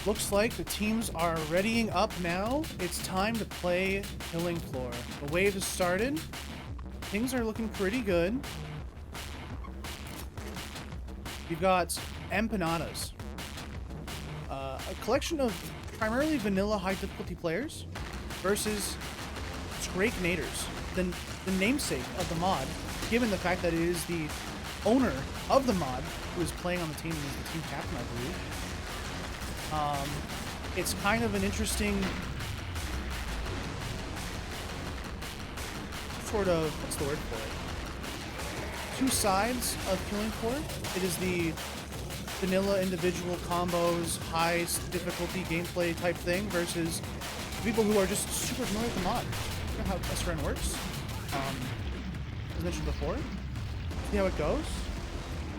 Looks like the teams are readying up now. It's time to play Killing Floor. The wave has started. Things are looking pretty good. You've got Empanadas. A collection of primarily vanilla high difficulty players versus Scrake Naders, the namesake of the mod, given the fact that it is the owner of the mod who is playing on the team and is the team captain, I believe. It's kind of an interesting sort of, what's the word for it? Two sides of Killing Floor. It is the vanilla individual combos, high difficulty gameplay type thing versus people who are just super familiar with the mod. You know how ScrN works. As mentioned before. See how it goes.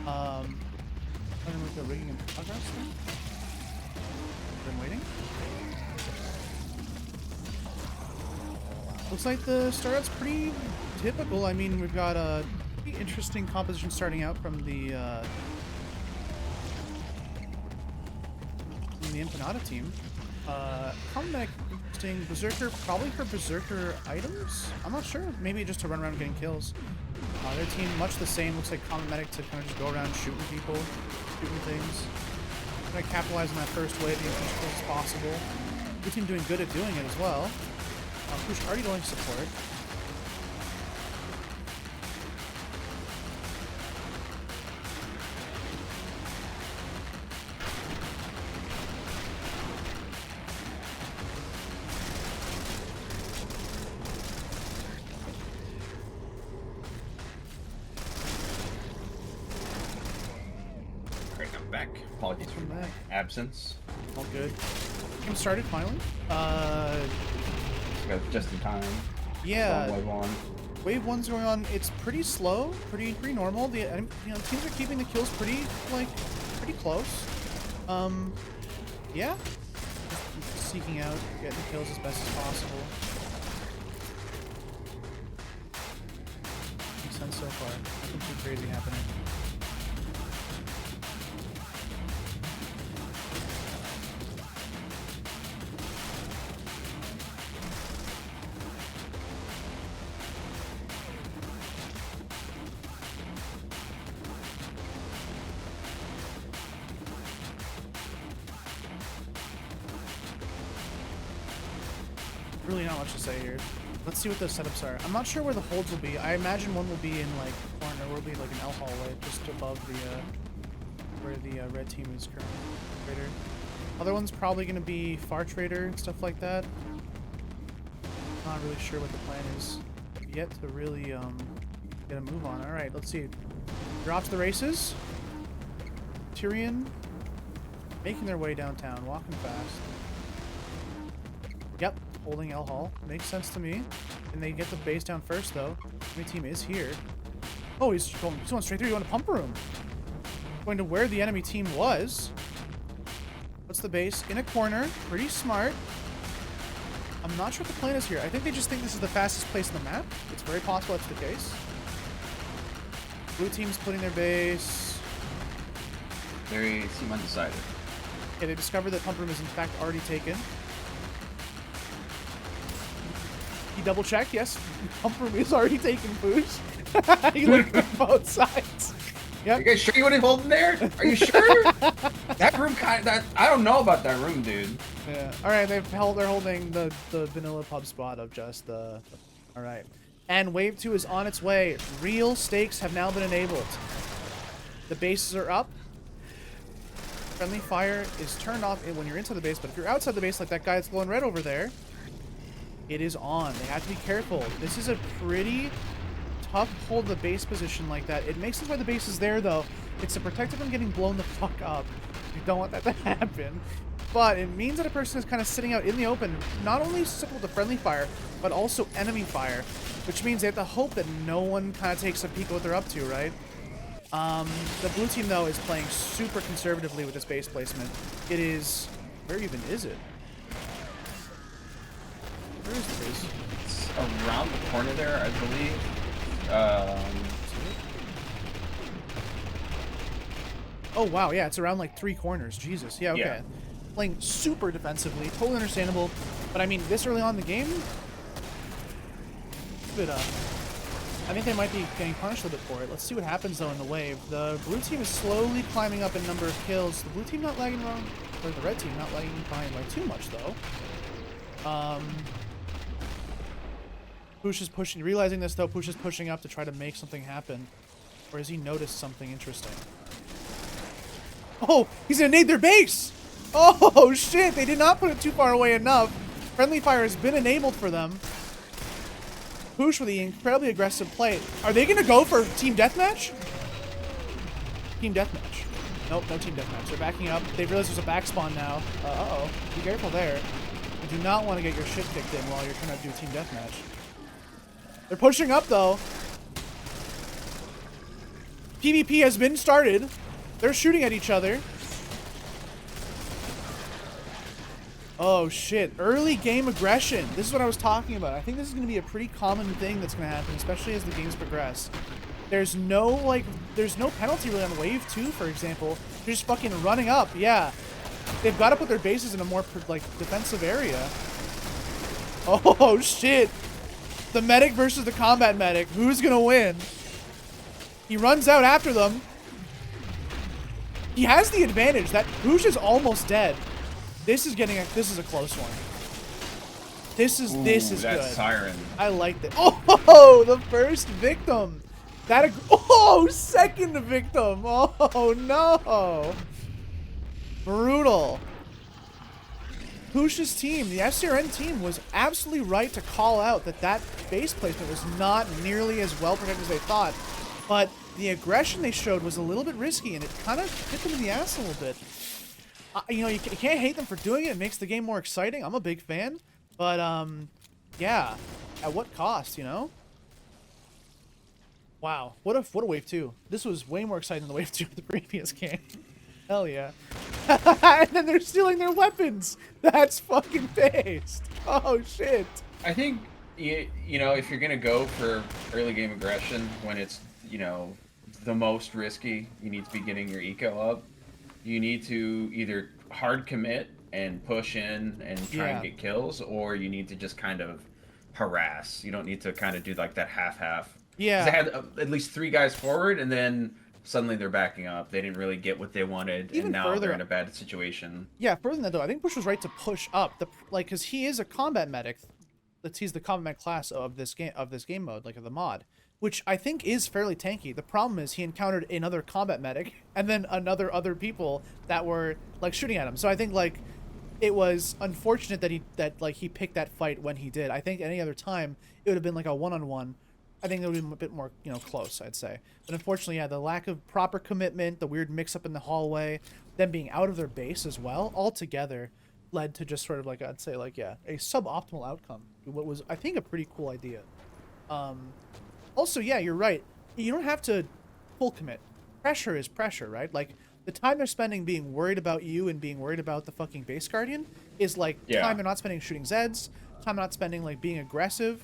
I don't know what the rigging in progress thing. Been waiting. Looks like the startout's pretty typical. I mean, we've got a pretty interesting composition starting out from the Empanada team. Common interesting. Berserker, probably for Berserker items? I'm not sure. Maybe just to run around getting kills. Their team, much the same. Looks like Common Medic to kind of just go around shooting people, shooting things. Trying to capitalize on that first wave, get as much kills as possible. Your team doing good at doing it as well. Push already going support. Great, I'm back. Apologies for my absence. All good. Game started finally. Just in time. Yeah. Wave one. Wave one's going on. It's pretty slow, pretty normal. The teams are keeping the kills pretty close. Yeah. Just seeking out, getting the kills as best as possible. Makes sense so far. Nothing too crazy happening. Really not much to say here. Let's see what those setups are. I'm not sure where the holds will be. I imagine one will be in like the corner, will be like an L hallway just above the where the red team is currently. Trader. Other one's probably going to be Far Trader and stuff like that. Not really sure what the plan is yet to really get a move on. All right, let's see. Drops the races. Tyrion making their way downtown, walking fast. Yep. Holding L Hall. Makes sense to me. And they get the base down first, though. My team is here. Oh, he's going straight through. He's going to pump room. Going to where the enemy team was. What's the base? In a corner. Pretty smart. I'm not sure what the plan is here. I think they just think this is the fastest place on the map. It's very possible that's the case. Blue team's putting their base. They seem undecided. Okay, they discovered that pump room is in fact already taken. He double checked, yes. Pump room is already taken, Pooch. He looked at both sides. Yep. Are you guys sure you want to hold him there? Are you sure? That room I don't know about that room, dude. Yeah. Alright, they're holding the vanilla pub spot of just the alright. And wave 2 is on its way. Real stakes have now been enabled. The bases are up. Friendly fire is turned off when you're into the base, but if you're outside the base like that guy that's glowing red over there, it is on. They have to be careful. This is a pretty tough hold the base position like that. It makes sense why the base is there, though. It's to protect it from getting blown the fuck up. You don't want that to happen. But it means that a person is kind of sitting out in the open, not only susceptible to friendly fire, but also enemy fire, which means they have to hope that no one kind of takes a peek at what they're up to, right? The blue team, though, is playing super conservatively with this base placement. It is... Where even is it? Where is the base? It's around the corner there, I believe. Oh, wow, yeah, it's around like 3 corners. Jesus, yeah, okay. Yeah. playing super defensively, totally understandable. But I mean, this early on in the game, but I think they might be getting punished a little bit for it. Let's see what happens though in the wave. The blue team is slowly climbing up in number of kills. The blue team not lagging wrong, or the red team not lagging behind by too much though. Push is pushing, realizing this though, Push is pushing up to try to make something happen. Or has he noticed something interesting? Oh, he's gonna nade their base! Oh shit, they did not put it too far away enough. Friendly fire has been enabled for them. Push with the incredibly aggressive play. Are they gonna go for team deathmatch? Team deathmatch. Nope, no team deathmatch. They're backing up. They realize there's a back spawn now. Uh-oh. Be careful there. You do not want to get your shit kicked in while you're trying to do team deathmatch. They're pushing up though. PvP has been started. They're shooting at each other. Oh shit, early game aggression. This is what I was talking about. I think this is going to be a pretty common thing that's going to happen, especially as the games progress. There's no penalty really on wave 2, for example. They're just fucking running up. Yeah. They've got to put their bases in a more like defensive area. Oh shit. The medic versus the combat medic. Who's going to win? He runs out after them. He has the advantage. That Push is almost dead. This is a close one. This is good. That's ScrN. I like that. Oh, the first victim. Second victim. Oh no. Brutal. Push's team, the ScrN team, was absolutely right to call out that base placement was not nearly as well protected as they thought. But the aggression they showed was a little bit risky, and it kind of hit them in the ass a little bit. You know, you can't hate them for doing it. It makes the game more exciting. I'm a big fan. But, yeah. At what cost, you know? Wow. What a wave 2. This was way more exciting than the wave 2 of the previous game. Hell yeah. And then they're stealing their weapons. That's fucking based. Oh, shit. I think, you know, if you're going to go for early game aggression when it's, you know, the most risky, you need to be getting your eco up. You need to either hard commit and push in and try and get kills, or you need to just kind of harass. You don't need to kind of do like that half-half. Yeah. They had at least 3 guys forward, and then suddenly they're backing up. They didn't really get what they wanted, and now they're in a bad situation. Yeah, further than that though, I think Push was right to push up. Because he is a combat medic. He's the combat class of this game mode, like of the mod. Which I think is fairly tanky. The problem is he encountered another combat medic and then other people that were like shooting at him. So I think like it was unfortunate that he picked that fight when he did. I think any other time it would have been like a one-on-one. I think it would have been a bit more, you know, close, I'd say. But unfortunately, yeah, the lack of proper commitment, the weird mix-up in the hallway, them being out of their base as well, all together led to just sort of like, I'd say like, yeah, a suboptimal outcome. What was, I think, a pretty cool idea. Also, yeah, you're right. You don't have to full commit. Pressure is pressure, right? Like, the time they're spending being worried about you and being worried about the fucking base guardian is, like, time they're not spending shooting Zeds, time they're not spending, like, being aggressive.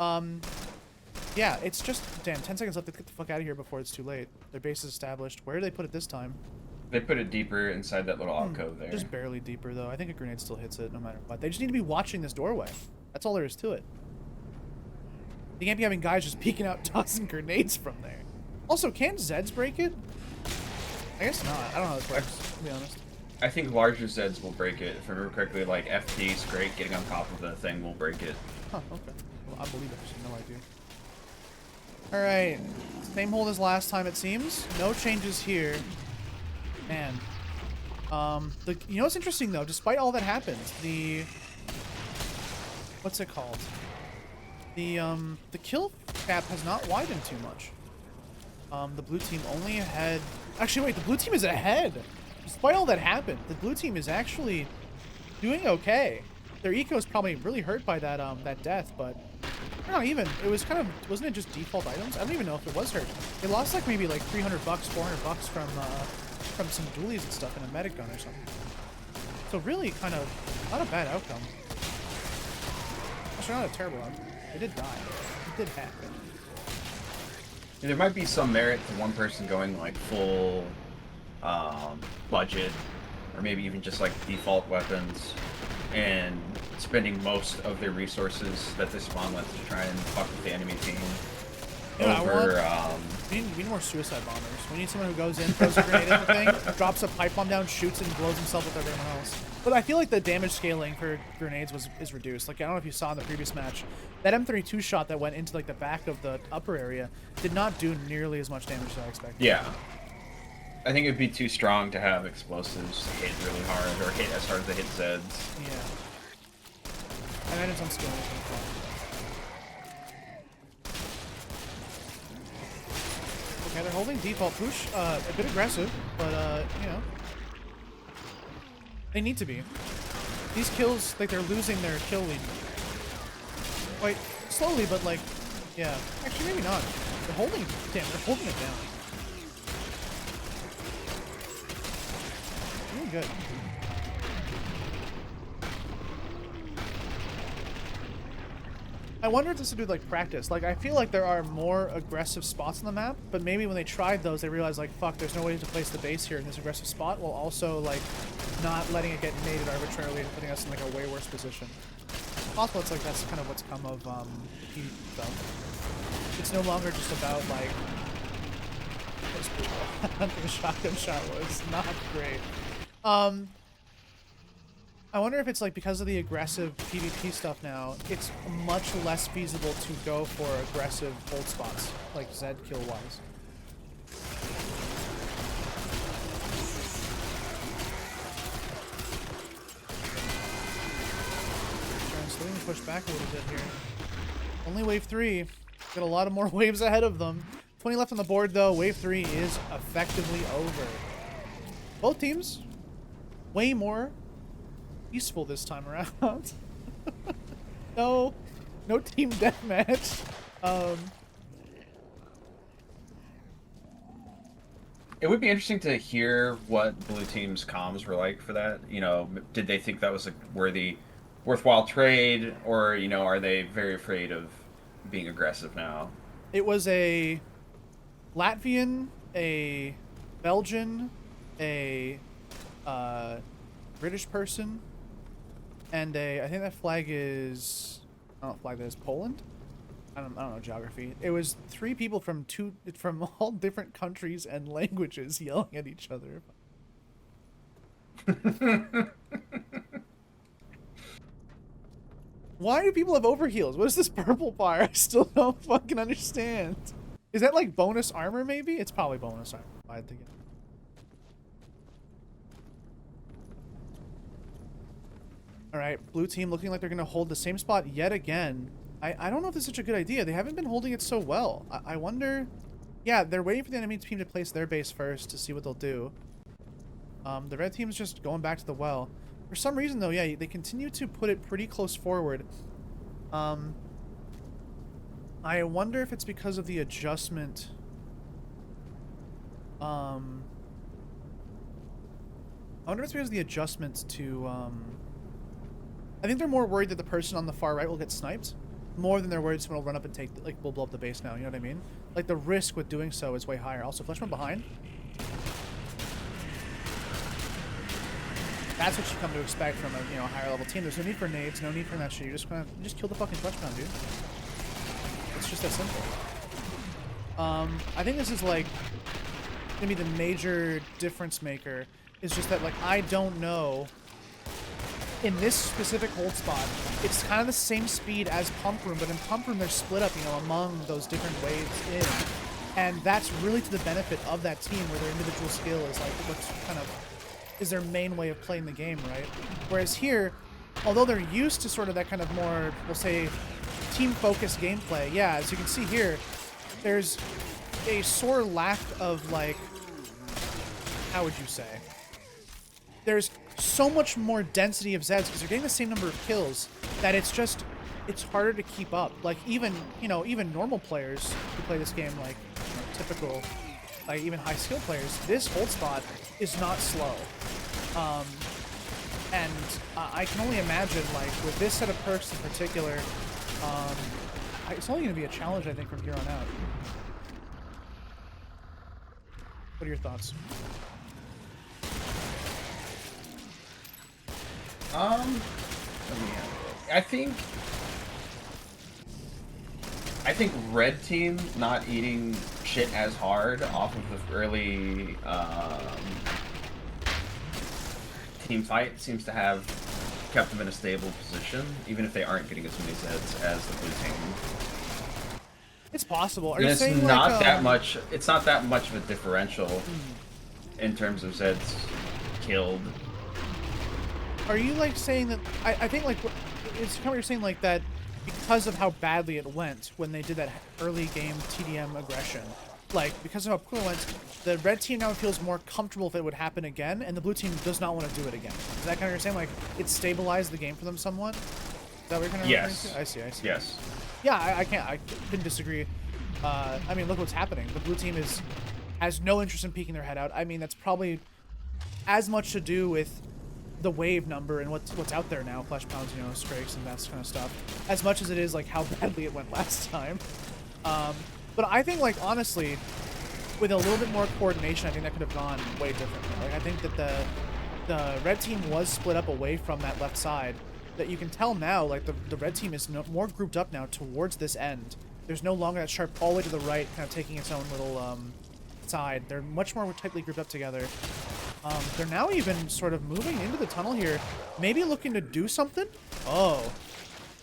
Yeah, it's just, damn, 10 seconds left to get the fuck out of here before it's too late. Their base is established. Where did they put it this time? They put it deeper inside that little alcove there. Just barely deeper, though. I think a grenade still hits it no matter what. They just need to be watching this doorway. That's all there is to it. You can't be having guys just peeking out tossing grenades from there. Also, can Zeds break it? I guess not. I don't know how this works, to be honest. I think larger Zeds will break it. If I remember correctly, like FT, Scrake, getting on top of the thing will break it. Huh, okay. Well, I believe it. I just have no idea. Alright. Same hold as last time, it seems. No changes here. Man. You know what's interesting, though? Despite all that happened, what's it called? The kill gap has not widened too much. The blue team only ahead. Actually, wait, the blue team is ahead. Despite all that happened, the blue team is actually doing okay. Their eco is probably really hurt by that death, but I don't know, even it was kind of, wasn't it just default items? I don't even know if it was hurt. They lost like maybe like $300, $400 from some dualies and stuff in a medic gun or something. So really, kind of not a bad outcome. Actually, not a terrible outcome. They did die. It did happen. There might be some merit to one person going like full budget or maybe even just like default weapons, and spending most of their resources that they spawn with to try and fuck with the enemy team. Yeah, Over, we need more suicide bombers. We need someone who goes in, throws a grenade in the thing, drops a pipe bomb down, shoots it, and blows himself with everyone else. But I feel like the damage scaling for grenades is reduced. Like, I don't know if you saw in the previous match, that M32 shot that went into like the back of the upper area did not do nearly as much damage as I expected. Yeah. I think it'd be too strong to have explosives hit really hard, or hit as hard as they hit Zeds. Yeah. I imagine some skill is gonna fall. Okay, they're holding default push, a bit aggressive, but you know, they need to be. These kills, like they're losing their kill lead quite slowly, but like, yeah, actually maybe not. They're holding, damn, they're holding it down. Really good. I wonder if this would do like practice. Like, I feel like there are more aggressive spots on the map, but maybe when they tried those, they realized like, fuck, there's no way to place the base here in this aggressive spot, while also like not letting it get mated arbitrarily and putting us in like a way worse position. Also, it's like that's kind of what's come of PvP stuff. It's no longer just about like the shotgun shot was not great. I wonder if it's like because of the aggressive PvP stuff now, it's much less feasible to go for aggressive hold spots, like Zed kill wise. Trying to slowly push back a little bit here. Only wave 3. Got a lot of more waves ahead of them. 20 left on the board though. Wave 3 is effectively over. Both teams way more peaceful this time around. no team deathmatch. It would be interesting to hear what blue team's comms were like for that. You know, did they think that was a worthwhile trade, or you know, are they very afraid of being aggressive now? It was a Latvian, a Belgian, a British person, and I think that flag is, I don't know what flag that is, Poland? I don't know geography. It was 3 people from all different countries and languages yelling at each other. Why do people have overheals? What is this purple fire? I still don't fucking understand. Is that like bonus armor maybe? It's probably bonus armor. I had to get. Alright, blue team looking like they're going to hold the same spot yet again. I don't know if this is such a good idea. They haven't been holding it so well. I wonder... Yeah, they're waiting for the enemy team to place their base first to see what they'll do. The red team's just going back to the well. For some reason, though, yeah, they continue to put it pretty close forward. I wonder if it's because of the adjustment... I wonder if it's because of the adjustments to... I think they're more worried that the person on the far right will get sniped, more than they're worried someone will run up and take, like, will blow up the base now, you know what I mean? Like, the risk with doing so is way higher. Also, flash from behind. That's what you come to expect from a, you know, higher level team. There's no need for nades, no need for that shit. You're just gonna kill the fucking touchdown, dude. It's just that simple. I think this is, like, gonna be the major difference maker. Is just that, like, I don't know... In this specific hold spot, it's kind of the same speed as Pump Room, but in Pump Room they're split up, you know, among those different waves in. And that's really to the benefit of that team, where their individual skill is like what's kind of is their main way of playing the game, right? Whereas here, although they're used to sort of that kind of more, we'll say, team-focused gameplay, yeah, as you can see here, there's a sore lack of, like, how would you say? There's so much more density of Zeds because you're getting the same number of kills that it's harder to keep up. Like, even, you know, even normal players who play this game, like, you know, typical, like, even high skill players, this hold spot is not slow. And I can only imagine, like, with this set of perks in particular, it's only going to be a challenge, I think, from here on out. What are your thoughts? Let me I think red team not eating shit as hard off of the early team fight seems to have kept them in a stable position, even if they aren't getting as many Zeds as the blue team. It's possible. Are and you it's saying not like, that much. It's not that much of a differential in terms of Zeds killed. Are you like saying that? I think like it's kind of what you're saying, like that because of how badly it went when they did that early game TDM aggression. Like, because of how poor it went, the red team now feels more comfortable if it would happen again, and the blue team does not want to do it again. Is that kind of what you're saying? Like, it stabilized the game for them somewhat? Is that what you're kind of referring to? I see. Yes. Yeah, I couldn't disagree. I mean, look what's happening. The blue team has no interest in peeking their head out. I mean, that's probably as much to do with the wave number and what's out there now, flesh pounds, you know, Scrakes and that kind of stuff, as much as it is like how badly it went last time. But I think, like, honestly, with a little bit more coordination, I think that could have gone way differently. Like, I think that the red team was split up away from that left side. That you can tell now, like, the red team is more grouped up now towards this end. There's no longer that sharp all the way to the right, kind of taking its own little side. They're much more tightly grouped up together. They're now even sort of moving into the tunnel here, maybe looking to do something. Oh,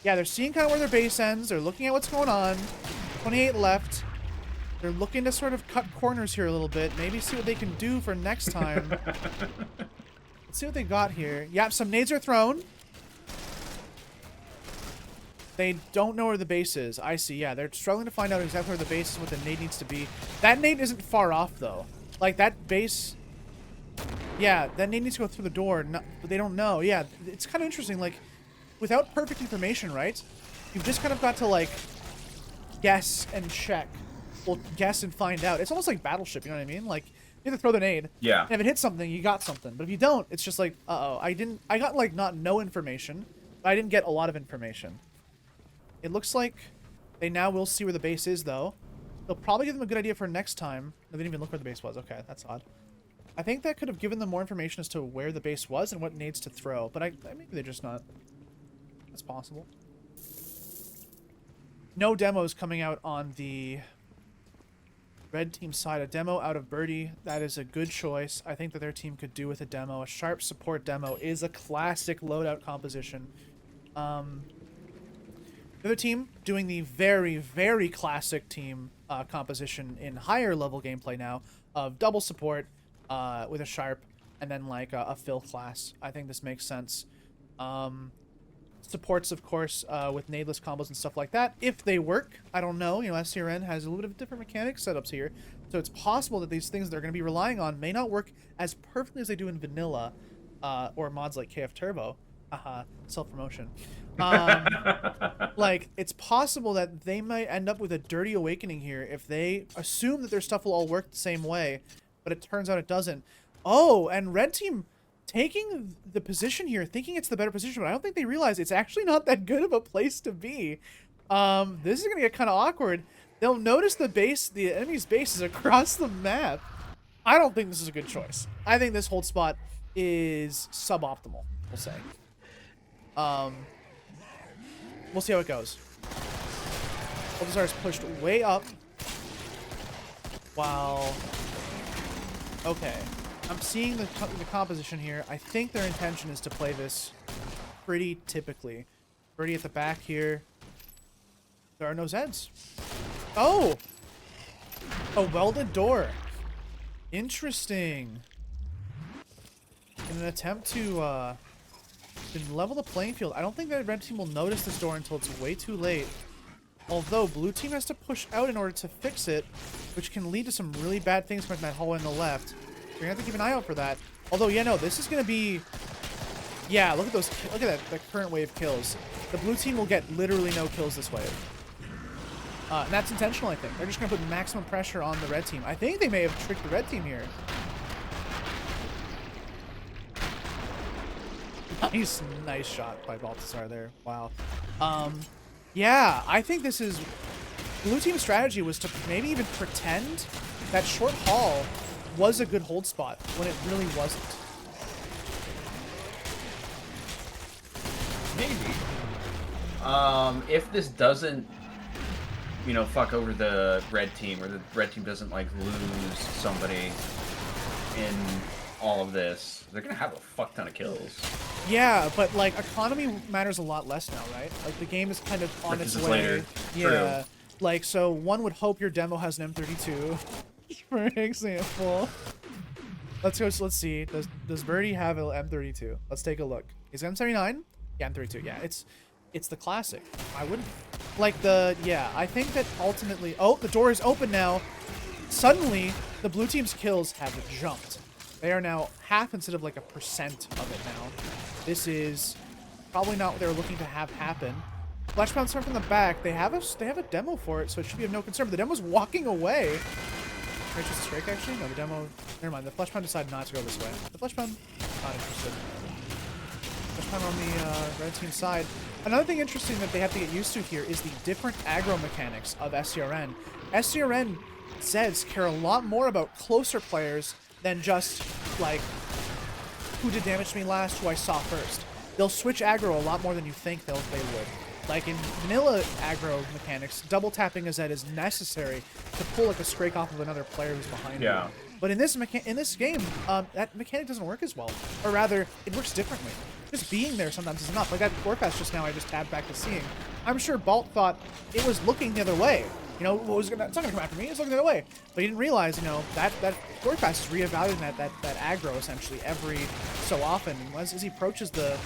yeah, they're seeing kind of where their base ends. They're looking at what's going on. 28 left. They're looking to sort of cut corners here a little bit. Maybe see what they can do for next time. Let's see what they got here. Yep, some nades are thrown. They don't know where the base is. I see. Yeah, they're struggling to find out exactly where the base is, what the nade needs to be. That nade isn't far off, though. Like, that base... Yeah, that nade needs to go through the door, but they don't know. Yeah, it's kind of interesting. Like, without perfect information, right? You've just kind of got to, like, guess and check. Well, guess and find out. It's almost like Battleship, you know what I mean? Like, you have to throw the nade. Yeah. And if it hits something, you got something. But if you don't, it's just like, uh-oh. I got, like, not no information, but I didn't get a lot of information. It looks like they now will see where the base is, though. They'll probably give them a good idea for next time. They didn't even look where the base was. Okay, that's odd. I think that could have given them more information as to where the base was and what nades to throw, but maybe they're just not. That's possible. No demos coming out on the red team side. A demo out of Birdie. That is a good choice. I think that their team could do with a demo. A sharp support demo is a classic loadout composition. The other team doing the very, very classic team composition in higher level gameplay now of double support with a sharp and then like a fill class. I think this makes sense. Supports, of course, with nadeless combos and stuff like that. If they work, I don't know. You know, ScrN has a little bit of different mechanics setups here. So it's possible that these things they're going to be relying on may not work as perfectly as they do in vanilla or mods like KF Turbo. Self-promotion. Like, it's possible that they might end up with a dirty awakening here if they assume that their stuff will all work the same way, but it turns out it doesn't. Oh, and red team taking the position here, thinking it's the better position, but I don't think they realize it's actually not that good of a place to be. This is going to get kind of awkward. They'll notice the enemy's base is across the map. I don't think this is a good choice. I think this hold spot is suboptimal, we'll say. We'll see how it goes. Bulbasaur is pushed way up. While... Okay. I'm seeing the composition here. I think their intention is to play this pretty typically. Birdie at the back here. There are no Zeds. Oh! A welded door. Interesting. In an attempt to level the playing field. I don't think that red team will notice this door until it's way too late. Although blue team has to push out in order to fix it, which can lead to some really bad things from that hallway on the left. You're gonna have to keep an eye out for that. Although, yeah, no, this is gonna be... Yeah, look at those. Look at that current wave kills. The blue team will get literally no kills this wave. And that's intentional, I think. They're just gonna put maximum pressure on the red team. I think they may have tricked the red team here. Nice shot by Balthasar there. Wow. Yeah, I think this is... Blue team's strategy was to maybe even pretend that short hall was a good hold spot when it really wasn't. Maybe. If this doesn't, you know, fuck over the red team, or the red team doesn't, like, lose somebody in all of this, they're gonna have a fuck ton of kills. Yeah, but like economy matters a lot less now, right? Like the game is kind of on its way. Later. Yeah. True. Like so one would hope your demo has an M32, for example. Let's go. So let's see. Does Birdie have an M32? Let's take a look. Is it M79? Yeah, M32. Yeah, it's the classic. I wouldn't like the I think that ultimately. Oh, the door is open now. Suddenly, the blue team's kills have jumped. They are now half instead of like 1% of it now. This is probably not what they were looking to have happen. Flashpound start from the back. They have a demo for it, so it should be of no concern. But the demo's walking away. Right, just Scrake actually? No, the demo. Never mind. The Flashpound decided not to go this way. The Flashpound not interested. Flashpound on the red team side. Another thing interesting that they have to get used to here is the different aggro mechanics of ScrN. ScrN Zeds care a lot more about closer players than just, like, who did damage to me last, who I saw first. They'll switch aggro a lot more than you think they would. Like, in vanilla aggro mechanics, double tapping a Zed is necessary to pull, like, a Scrake off of another player who's behind you. But in this game, that mechanic doesn't work as well. Or rather, it works differently. Just being there sometimes is enough. Like that core pass just now I just tabbed back to seeing. I'm sure Balt thought it was looking the other way. You know, it's not gonna come after me, it's looking the other way. But he didn't realize, you know, that core pass is reevaluating that aggro essentially every so often. And as he approaches the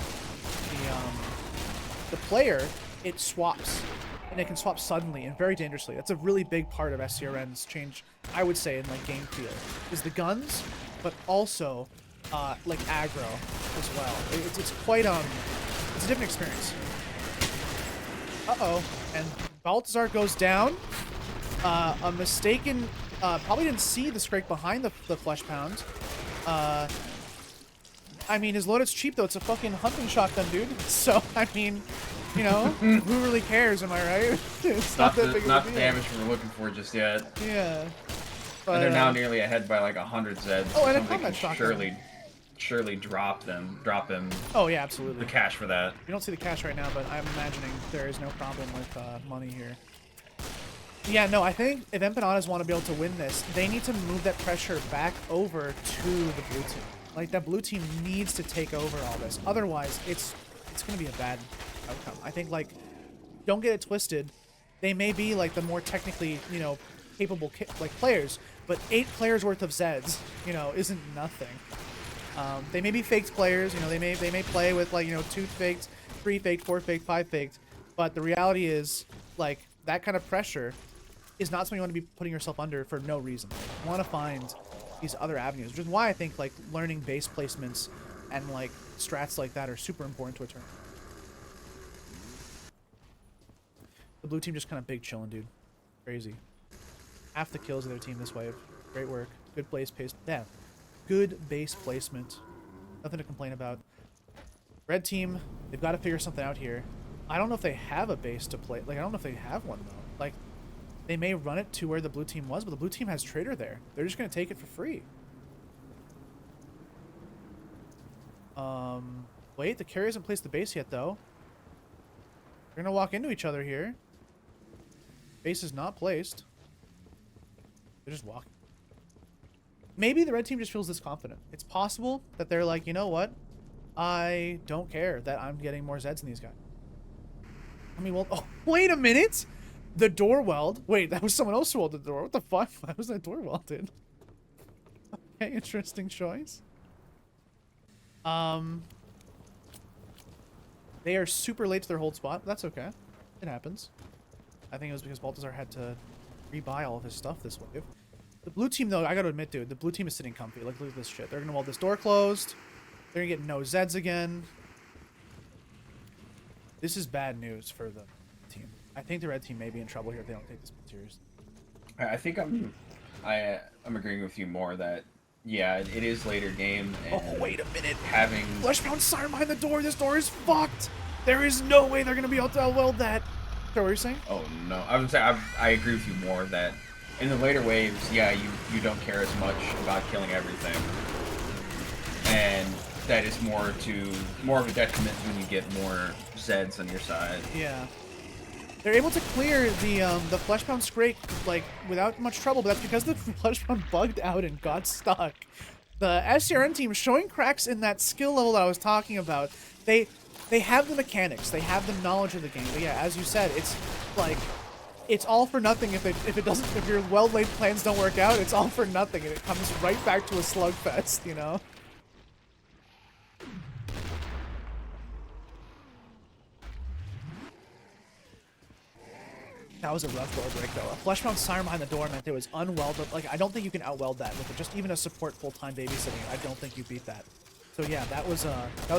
player, it swaps. And it can swap suddenly and very dangerously. That's a really big part of ScrN's change, I would say, in like game feel, is the guns, but also like aggro as well. It's quite it's a different experience. Uh-oh, and Baltazar goes down. A mistaken, probably didn't see the Scrake behind the Flesh Pound. I mean, his loaded's cheap though. It's a fucking hunting shotgun, dude. So I mean, you know, who really cares? Am I right? It's not that big of a not deal. the damage we're looking for just yet. Yeah. But, And they're now nearly ahead by like 100 Zeds. Oh, and a somebody combat can shotgun. surely drop him. Oh yeah, absolutely. The cash for that. You don't see the cash right now, but I'm imagining there is no problem with money here. Yeah, no, I think if Empanadas want to be able to win this, they need to move that pressure back over to the blue team. Like, that blue team needs to take over all this. Otherwise, it's going to be a bad outcome. I think, like, don't get it twisted. They may be, like, the more technically, you know, capable, like, players, but 8 players worth of Zeds, you know, isn't nothing. They may be faked players, you know, they may play with, like, you know, 2 faked, 3 faked, 4 faked, 5 faked, but the reality is, like, that kind of pressure is not something you want to be putting yourself under for no reason. You want to find these other avenues, which is why I think, like, learning base placements and, like, strats like that are super important to a turn. The blue team just kind of big chilling, dude. Crazy. Half the kills of their team this wave. Great work. Good pace. Yeah. Good base placement. Nothing to complain about. Red team, they've got to figure something out here. I don't know if they have a base to play. Like, I don't know if they have one, though. Like, they may run it to where the blue team was, but the blue team has Trader there. They're just going to take it for free. Wait, the carrier hasn't placed the base yet, though. They're going to walk into each other here. Base is not placed. They're just walking. Maybe the red team just feels this confident. It's possible that they're like, you know what? I don't care that I'm getting more Zeds than these guys. I mean, well, oh, wait a minute! The door weld. Wait, that was someone else who welded the door. What the fuck? Why was that door welded? Okay, interesting choice. They are super late to their hold spot. That's okay. It happens. I think it was because Baltazar had to rebuy all of his stuff this wave. The blue team, though, I gotta admit, dude, the blue team is sitting comfy. Like, look at this shit. They're gonna weld this door closed. They're gonna get no Zeds again. This is bad news for the team. I think the red team may be in trouble here if they don't take this serious. I think I'm agreeing with you more that, yeah, it is later game. And oh, wait a minute. Having Fleshpound siren behind the door. This door is fucked. There is no way they're gonna be able to weld that. Is that what you're saying? Oh no, I would say I agree with you more that in the later waves, yeah, you don't care as much about killing everything, and that is more of a detriment when you get more Zeds on your side. Yeah. They're able to clear the Fleshpound Scrake, like, without much trouble, but that's because the Fleshpound bugged out and got stuck. The ScrN team showing cracks in that skill level that I was talking about. They have the mechanics, they have the knowledge of the game, but yeah, as you said, it's like, it's all for nothing if your well-laid plans don't work out, it's all for nothing, and it comes right back to a slugfest, you know? That was a rough door break, though. A Fleshpound Siren behind the door meant it was unwelded. Like, I don't think you can outweld that with just even a support full-time babysitting. I don't think you beat that. So yeah, that was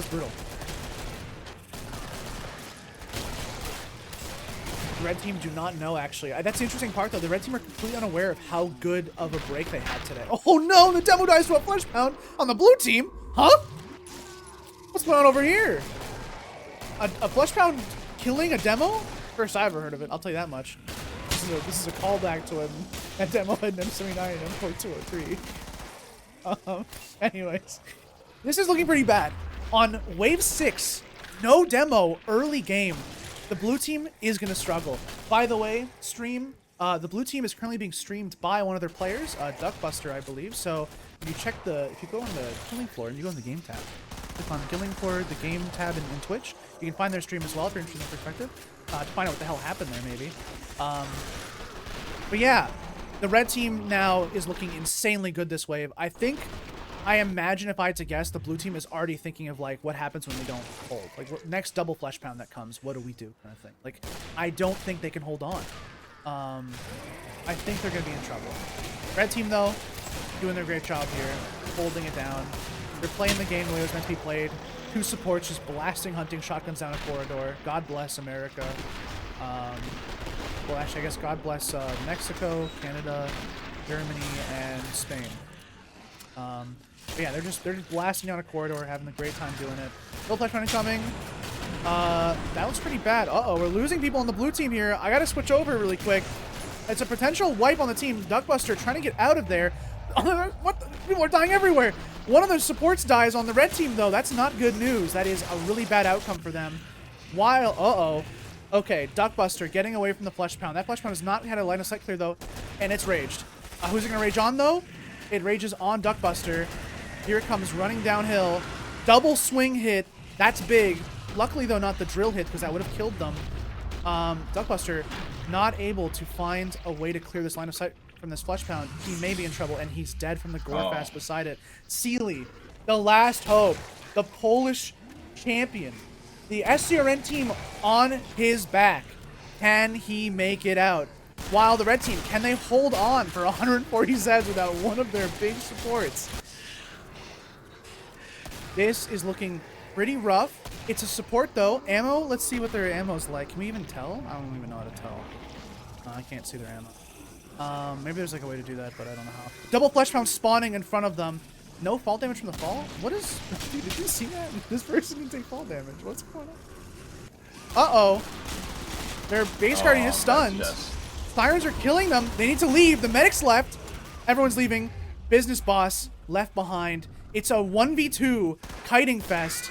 brutal. The red team do not know, actually. That's the interesting part, though. The red team are completely unaware of how good of a break they had today. Oh no, the demo dies to a Fleshpound on the blue team. Huh? What's going on over here? A Fleshpound killing a demo? First I ever heard of it, I'll tell you that much. This is a callback to a demo in M79 and M4203. Anyways, this is looking pretty bad. On wave 6, no demo, early game. The blue team is gonna struggle. By the way, stream, the blue team is currently being streamed by one of their players, Duckbuster, I believe. So if you go on the killing floor and you go on the game tab, click on killing floor, the game tab in Twitch, you can find their stream as well if you're interested in the perspective. To find out what the hell happened there, maybe. But yeah, the red team now is looking insanely good this wave. I imagine if I had to guess, the blue team is already thinking of, like, what happens when they don't hold. Like, next double Fleshpound that comes, what do we do, kind of thing. Like, I don't think they can hold on. I think they're going to be in trouble. Red team, though, doing their great job here, holding it down. They're playing the game the way it was meant to be played. 2 supports just blasting hunting shotguns down a corridor. God bless America. Well, actually, I guess God bless Mexico, Canada, Germany, and Spain. But yeah, they're just blasting down a corridor, having a great time doing it. Full Fleshpound incoming. That looks pretty bad. Uh-oh, we're losing people on the blue team here. I gotta switch over really quick. It's a potential wipe on the team. Duckbuster trying to get out of there. What? People are dying everywhere. One of those supports dies on the red team, though. That's not good news. That is a really bad outcome for them. While, uh-oh. Okay, Duckbuster getting away from the Fleshpound. That Fleshpound has not had a line of sight clear, though, and it's raged. Who's it going to rage on, though? It rages on Duckbuster. Here it comes running downhill. Double swing hit. That's big. Luckily, though, not the drill hit, because that would have killed them. Duckbuster not able to find a way to clear this line of sight from this Fleshpound. He may be in trouble, and he's dead from the Gorefast beside it. Sealy, the last hope, the Polish champion, the ScrN team on his back. Can he make it out? While the red team, can they hold on for 140 Zeds without one of their big supports? This is looking pretty rough. It's a support, though. Ammo, let's see what their ammo's like. Can we even tell? I don't even know how to tell. I can't see their ammo. Maybe there's like a way to do that, but I don't know how. Double Fleshpound spawning in front of them. No fall damage from the fall? What is... Dude, did you see that? This person didn't take fall damage. What's going on? Uh-oh. Their base guardian is stunned. Sirens are killing them. They need to leave. The medic's left. Everyone's leaving. Business boss left behind. It's a 1v2 kiting fest.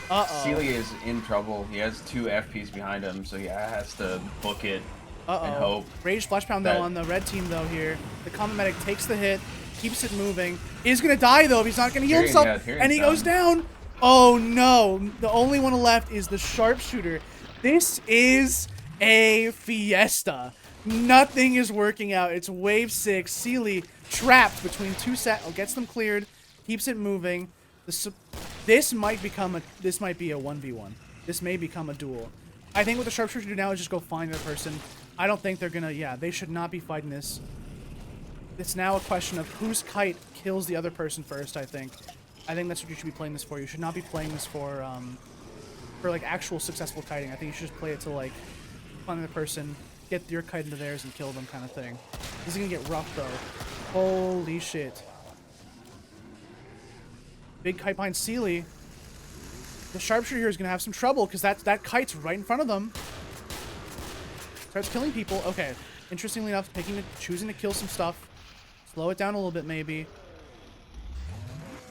Uh-oh. Sealy is in trouble. He has 2 FPs behind him, so he has to book it. And hope. Rage Fleshpound, though, on the red team, though, here. The common medic takes the hit, keeps it moving. He's going to die, though, if he's not going to heal himself. And he goes down. Oh, no. The only one left is the sharpshooter. This is a fiesta. Nothing is working out. It's wave 6. Sealy trapped between 2 sets. Oh, gets them cleared. Keeps it moving. This might be a 1v1. This may become a duel. I think what the sharpshooter do now is just go find the person. I don't think they're gonna, yeah, they should not be fighting this. It's now a question of whose kite kills the other person first, I think. I think that's what you should be playing this for. You should not be playing this for like actual successful kiting. I think you should just play it to like find the person, get your kite into theirs and kill them kind of thing. This is gonna get rough though. Holy shit. Big kite behind Sealy. The sharpshooter here is going to have some trouble because that kite's right in front of them. Starts killing people. Okay. Interestingly enough, choosing to kill some stuff. Slow it down a little bit, maybe.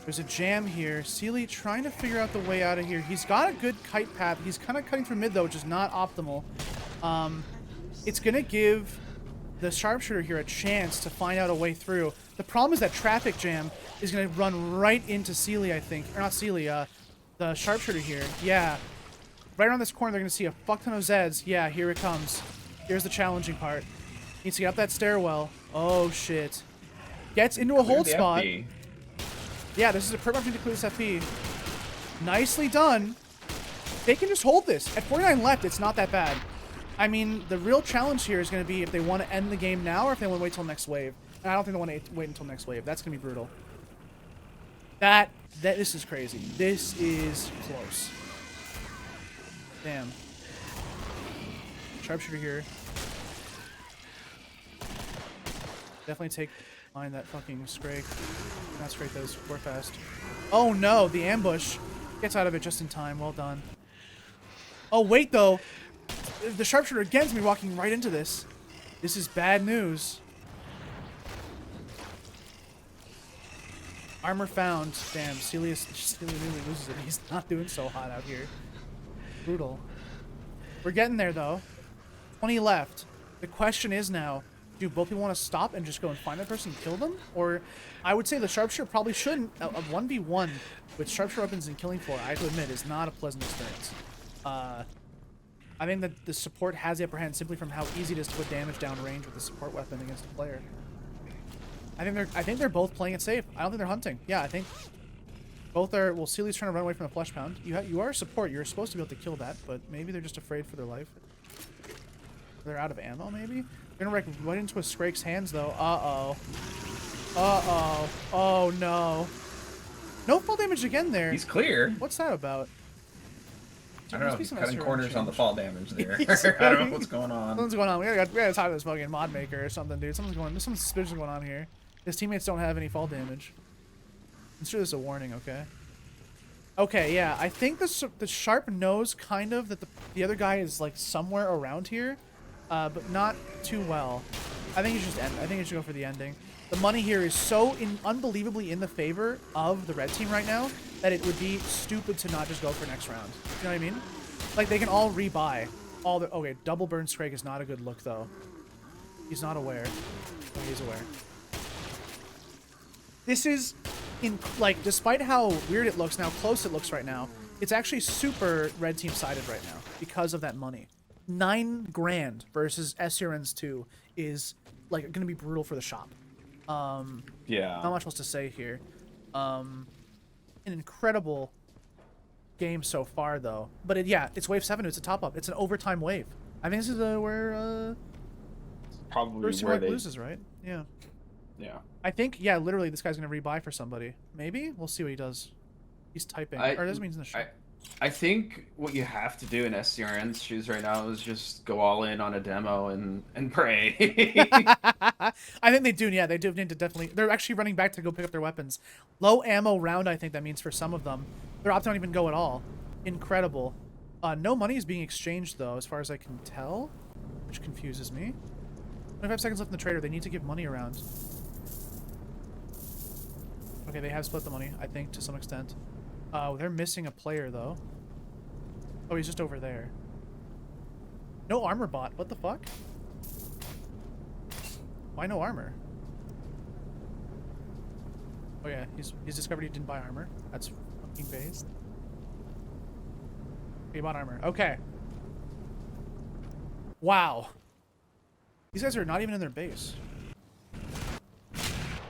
There's a jam here. Sealy trying to figure out the way out of here. He's got a good kite path. He's kind of cutting through mid, though, which is not optimal. It's going to give the sharpshooter here a chance to find out a way through. The problem is that traffic jam is going to run right into Sealy, I think. Or not Sealy, the sharpshooter here. Yeah. Right around this corner, they're going to see a fuck ton of Zeds. Yeah, here it comes. Here's the challenging part. Needs to get up that stairwell. Oh, shit. Gets into a hold spot. FP. Yeah, this is a perfect opportunity to clear this FP. Nicely done. They can just hold this. At 49 left, it's not that bad. I mean, the real challenge here is going to be if they want to end the game now or if they want to wait till next wave. And I don't think they want to wait until next wave. That's going to be brutal. This is crazy. This is close. Damn. Sharpshooter here. Definitely mind that fucking Scrake. Not Scrake, those score fast. Oh no, the ambush. Gets out of it just in time. Well done. Oh wait though. The sharpshooter again's me walking right into this. This is bad news. Armor found. Damn, Sealy nearly loses it. He's not doing so hot out here. Brutal. We're getting there though. 20 left. The question is now, do both people want to stop and just go and find that person and kill them? Or I would say the sharpshooter probably shouldn't. A 1v1 with sharpshooter weapons and killing floor, I have to admit, is not a pleasant experience. I think that the support has the upper hand simply from how easy it is to put damage down range with the support weapon against a player. I think they're both playing it safe. I don't think they're hunting. Yeah, I think both are. Well, Sealy's trying to run away from the flesh pound. You are a support. You're supposed to be able to kill that, but maybe they're just afraid for their life. They're out of ammo, maybe. They're gonna wreck right into a Scrake's hands, though. Uh-oh. Uh-oh. Oh, no. No fall damage again there. He's clear. What's that about? I don't know. He's cutting corners on the fall damage there. I don't know what's going on. Something's going on. We gotta talk to this fucking mod maker or something, dude. There's something suspicious going on here. His teammates don't have any fall damage. I'm sure there's a warning, okay? Okay, yeah. I think the Sharp knows kind of that the other guy is like somewhere around here, but not too well. I think you should go for the ending. The money here is so unbelievably in the favor of the red team right now that it would be stupid to not just go for next round. You know what I mean? Like, they can all rebuy. Okay, double burn Scrake is not a good look, though. He's not aware. Oh, he's aware. This is, like, despite how weird it looks, and how close it looks right now, it's actually super red team sided right now because of that money. 9 grand versus ScrN's 2 is, like, going to be brutal for the shop. Yeah. Not much else to say here. An incredible game so far, though. But it's wave 7. It's a top up. It's an overtime wave. I think this is where probably where they loses, right? Yeah. Yeah. I think literally this guy's gonna rebuy for somebody. Maybe we'll see what he does. He's typing, or this means in the shop. I think what you have to do in ScrN's shoes right now is just go all in on a demo and pray. I think they do. Yeah, they do need to definitely. They're actually running back to go pick up their weapons. Low ammo round. I think that means for some of them, their ops don't even go at all. Incredible. No money is being exchanged though, as far as I can tell, which confuses me. 25 seconds left in the trader. They need to give money around. Okay, they have split the money, I think, to some extent. They're missing a player, though. Oh, he's just over there. No armor bot. What the fuck? Why no armor? Oh, yeah. He's discovered he didn't buy armor. That's fucking based. He bought armor. Okay. Wow. These guys are not even in their base.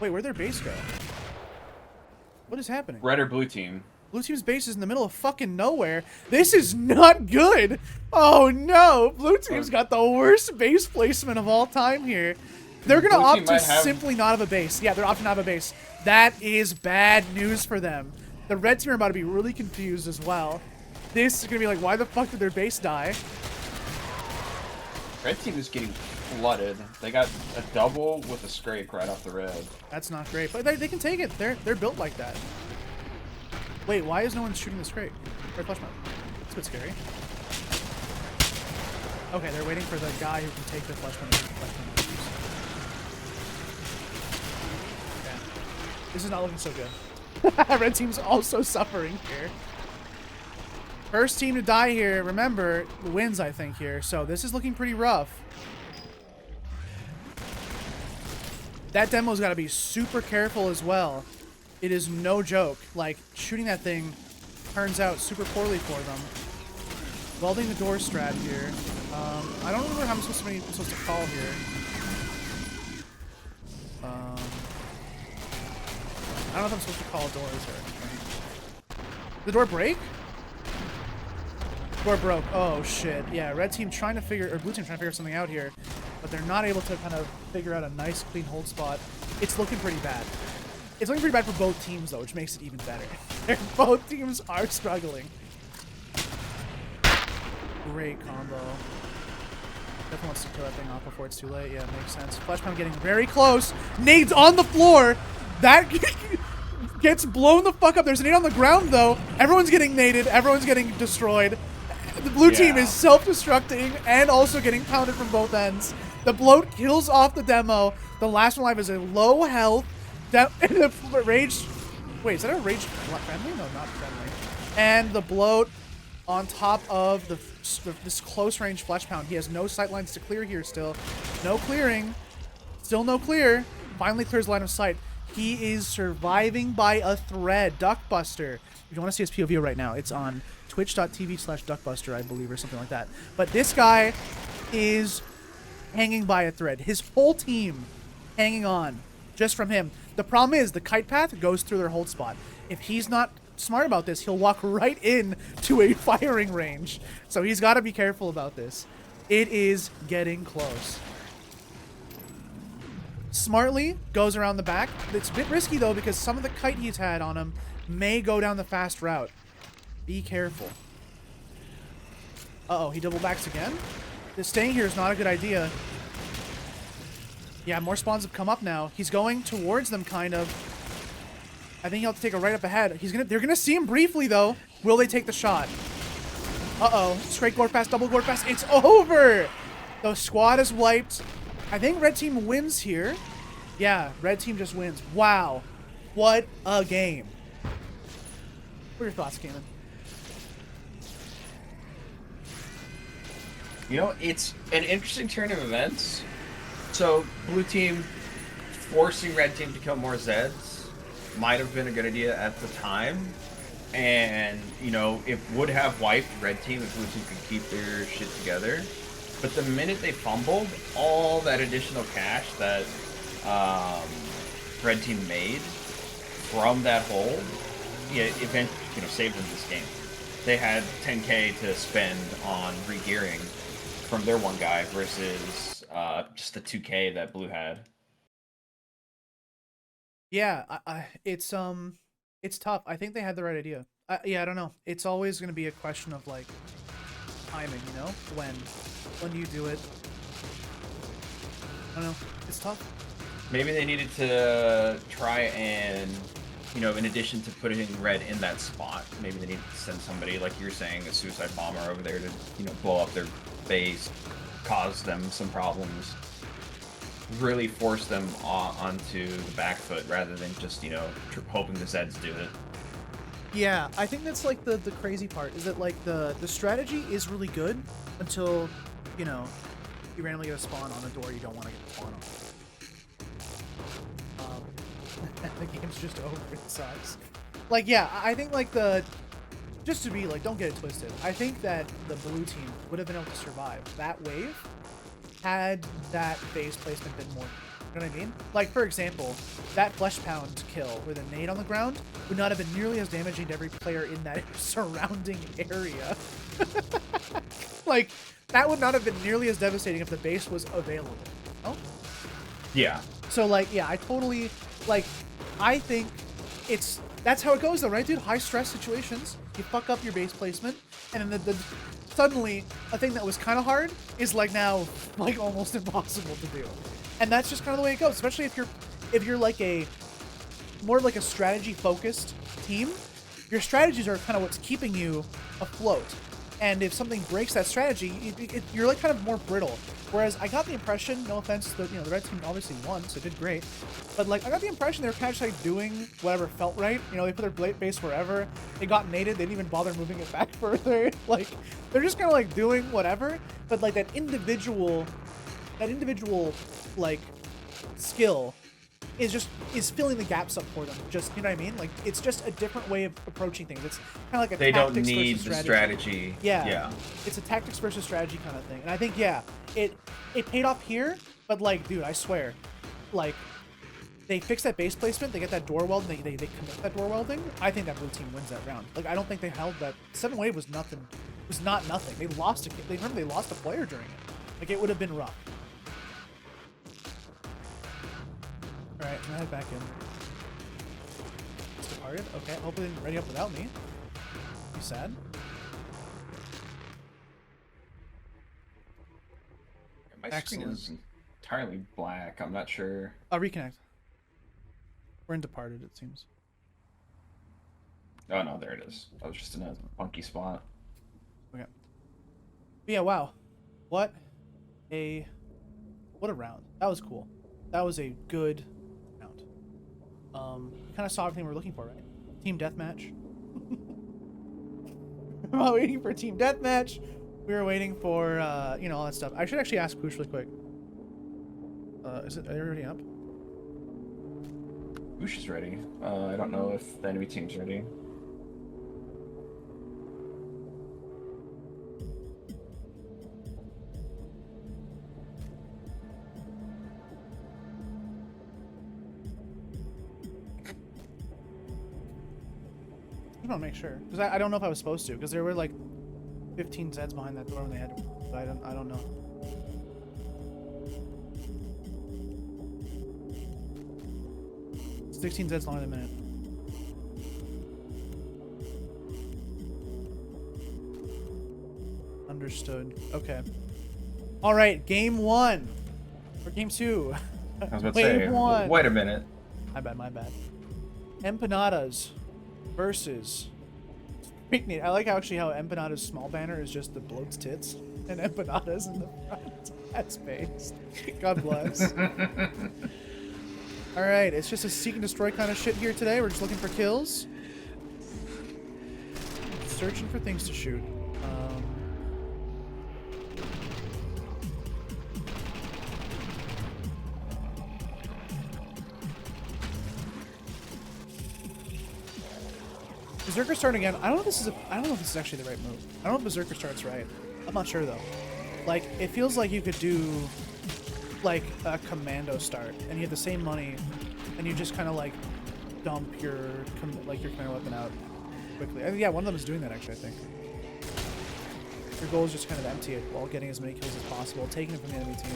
Wait, where'd their base go? What is happening? Red or blue team? Blue team's base is in the middle of fucking nowhere. This is not good. Oh no, blue team's got the worst base placement of all time here. They're gonna opt to simply not have a base. Yeah, they're opting to have a base. That is bad news for them. The red team are about to be really confused as well. This is gonna be like, why the fuck did their base die? Red team is getting flooded. They got a double with a Scrake right off the rib. That's not great, but they can take it. They're built like that. Wait, why is no one shooting the Scrake? Red flash mode. That's a bit scary. Okay, they're waiting for the guy who can take the flash mode. Okay. This is not looking so good. Red team's also suffering here. First team to die here, remember, wins, I think, here. So this is looking pretty rough. That demo's got to be super careful as well. It is no joke. Like, shooting that thing turns out super poorly for them. Welding the door strat here. I don't remember how I'm supposed to call here. I don't know if I'm supposed to call doors or anything. The door break? Door broke. Oh shit. Yeah, red team trying to figure, or blue team trying to figure something out here, but they're not able to kind of figure out a nice clean hold spot. It's looking pretty bad. It's looking pretty bad for both teams though, which makes it even better. Both teams are struggling. Great combo. Definitely wants to kill that thing off before it's too late. Yeah, makes sense. Flash pound getting very close. Nades on the floor. That gets blown the fuck up. There's a nade on the ground though. Everyone's getting naded. Everyone's getting destroyed. The blue team is self-destructing and also getting pounded from both ends. The bloat kills off the demo. The last one alive is a low health. The rage. Wait, is that a rage friendly? No, not friendly. And the bloat on top of this close range flesh pound. He has no sight lines to clear here still. No clearing. Still no clear. Finally clears line of sight. He is surviving by a thread. Duckbuster. If you want to see his POV right now, it's on twitch.tv/duckbuster, I believe, or something like that. But this guy is hanging by a thread. His whole team hanging on just from him. The problem is the kite path goes through their hold spot. If he's not smart about this, he'll walk right in to a firing range. So he's got to be careful about this. It is getting close. Smartly goes around the back. It's a bit risky though because some of the kite he's had on him may go down the fast route. Be careful. Uh-oh, he double backs again? Staying here is not a good idea. Yeah, more spawns have come up now. He's going towards them, kind of. I think he'll have to take a right up ahead. They're gonna see him briefly, though. Will they take the shot? Uh-oh. Scrake gore pass, double gore pass. It's over! The squad is wiped. I think red team wins here. Yeah, red team just wins. Wow. What a game. What are your thoughts, Kaiman? You know, it's an interesting turn of events. So, blue team forcing red team to kill more Zeds might have been a good idea at the time. And, you know, it would have wiped red team if blue team could keep their shit together. But the minute they fumbled, all that additional cash that red team made from that hold, yeah, eventually, you know, saved them this game. They had 10K to spend on regearing from their one guy versus just the 2K that blue had. Yeah, it's tough. I think they had the right idea. Yeah, I don't know. It's always going to be a question of like timing, you know, when you do it. I don't know. It's tough. Maybe they needed to try and, you know, in addition to putting red in that spot, maybe they needed to send somebody, like you're saying, a suicide bomber over there to, you know, blow up their base, cause them some problems, really force them onto the back foot rather than just, you know, hoping the Zeds do it. Yeah, I think that's like the crazy part, is that like the strategy is really good until, you know, you randomly get a spawn on a door you don't want to get a spawn on. The game's just over. It sucks. Like, yeah, I think like just to be like, don't get it twisted, I think that the blue team would have been able to survive that wave had that base placement been more, you know what I mean? Like, for example, that flesh pound kill with a nade on the ground would not have been nearly as damaging to every player in that surrounding area. Like, that would not have been nearly as devastating if the base was available. Oh? Yeah. So, like, yeah, I totally, like, I think that's how it goes, though, right, dude? High stress situations, you fuck up your base placement, and then suddenly a thing that was kind of hard is like now like almost impossible to do, and that's just kind of the way it goes. Especially if you're like a more like a strategy focused team, your strategies are kind of what's keeping you afloat. And if something breaks that strategy, you're like kind of more brittle. Whereas I got the impression, no offense, that the red team obviously won, so did great. But like I got the impression they were kind of just like doing whatever felt right. They put their base wherever. They got naded. They didn't even bother moving it back further. Like they're just kind of like doing whatever. But like that individual like skill is filling the gaps up for them. Just, you know what I mean? Like it's just a different way of approaching things. It's kind of like a they don't tactics need versus the strategy. Yeah. It's a tactics versus strategy kind of thing. And I think it paid off here, but like dude, I swear, like they fix that base placement, they get that door weld, they commit that door welding. I think that blue team wins that round. Like I don't think they held that. 7 wave was nothing. It was not nothing. They lost they lost a player during it. Like it would have been rough. Alright, I'm gonna head back in. It's departed. Okay, hopefully they didn't ready up without me. Be sad. My screen is entirely black. I'm not sure. Reconnect. We're in departed, it seems. Oh no, there it is. I was just in a funky spot. Okay. But yeah, wow. What a round. That was cool. That was a good round. Kind of saw everything we were looking for, right? Team deathmatch. We're all waiting for team deathmatch. We were waiting for all that stuff. I should actually ask Poosh really quick. Are they already up? Poosh is ready. I don't know if the enemy team's ready. I want to make sure, because I don't know if I was supposed to, because there were like 15 Zeds behind that door when they had to, but I don't know. It's 16 Zeds longer than a minute. Understood. Okay. All right, game 1 or game 2. I was about to say, one. Wait a minute. My bad. Empanadas versus Picnic. I like how Empanadas' small banner is just the bloat's tits and Empanadas in the front. That's based. God bless. Alright, it's just a seek and destroy kind of shit here today. We're just looking for kills. Searching for things to shoot. Berserker start again. I don't know if this is actually the right move. I don't know if Berserker starts right. I'm not sure though. Like it feels like you could do like a commando start and you have the same money and you just kind of like dump your commando weapon out quickly. I think, yeah, one of them is doing that actually, I think. Your goal is just kind of empty it while getting as many kills as possible, taking it from the enemy team.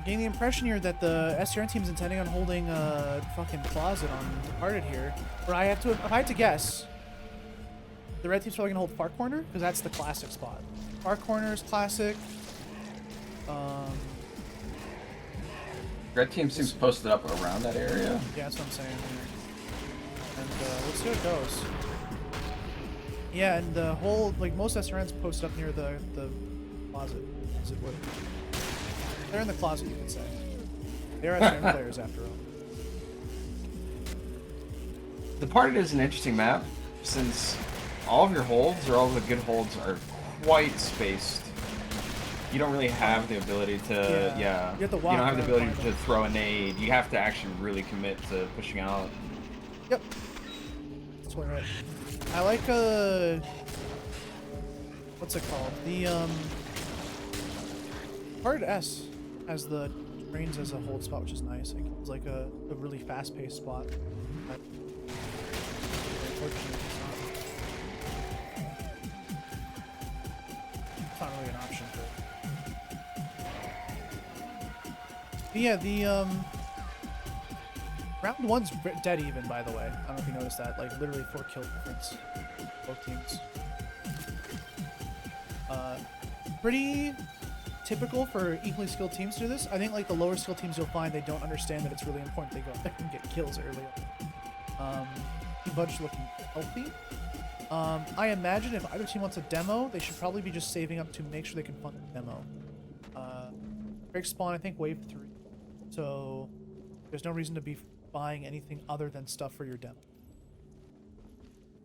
Getting the impression here that the ScrN team's intending on holding a fucking closet on Departed here. Where if I had to guess, the red team's probably gonna hold far corner, because that's the classic spot. Far corner is classic. Red team seems posted up around that area. Yeah, that's what I'm saying here. And we'll see how it goes. Yeah, and the whole, like, most SRNs posted up near the closet, as it would. They're in the closet, you could say. They're SRN players, after all. Departed is an interesting map, since all of your holds, or all of the good holds, are quite spaced. You don't really have the ability to, You have to walk you don't have the ability around to throw a nade. You have to actually really commit to pushing out. Yep. That's totally right. I like, what's it called? The, Hard S has the reigns as a hold spot, which is nice. It's like a really fast-paced spot. But unfortunately, it's not really an option for it. But yeah, Round one's dead even, by the way. I don't know if you noticed that. Like, literally 4 kill difference. Both teams. Pretty typical for equally skilled teams to do this. I think, like, the lower skilled teams you'll find, they don't understand that it's really important they go up there and get kills early. Team Budge looking healthy. I imagine if either team wants a demo, they should probably be just saving up to make sure they can fund the demo. Break spawn, I think, wave 3. So, there's no reason to be buying anything other than stuff for your demo.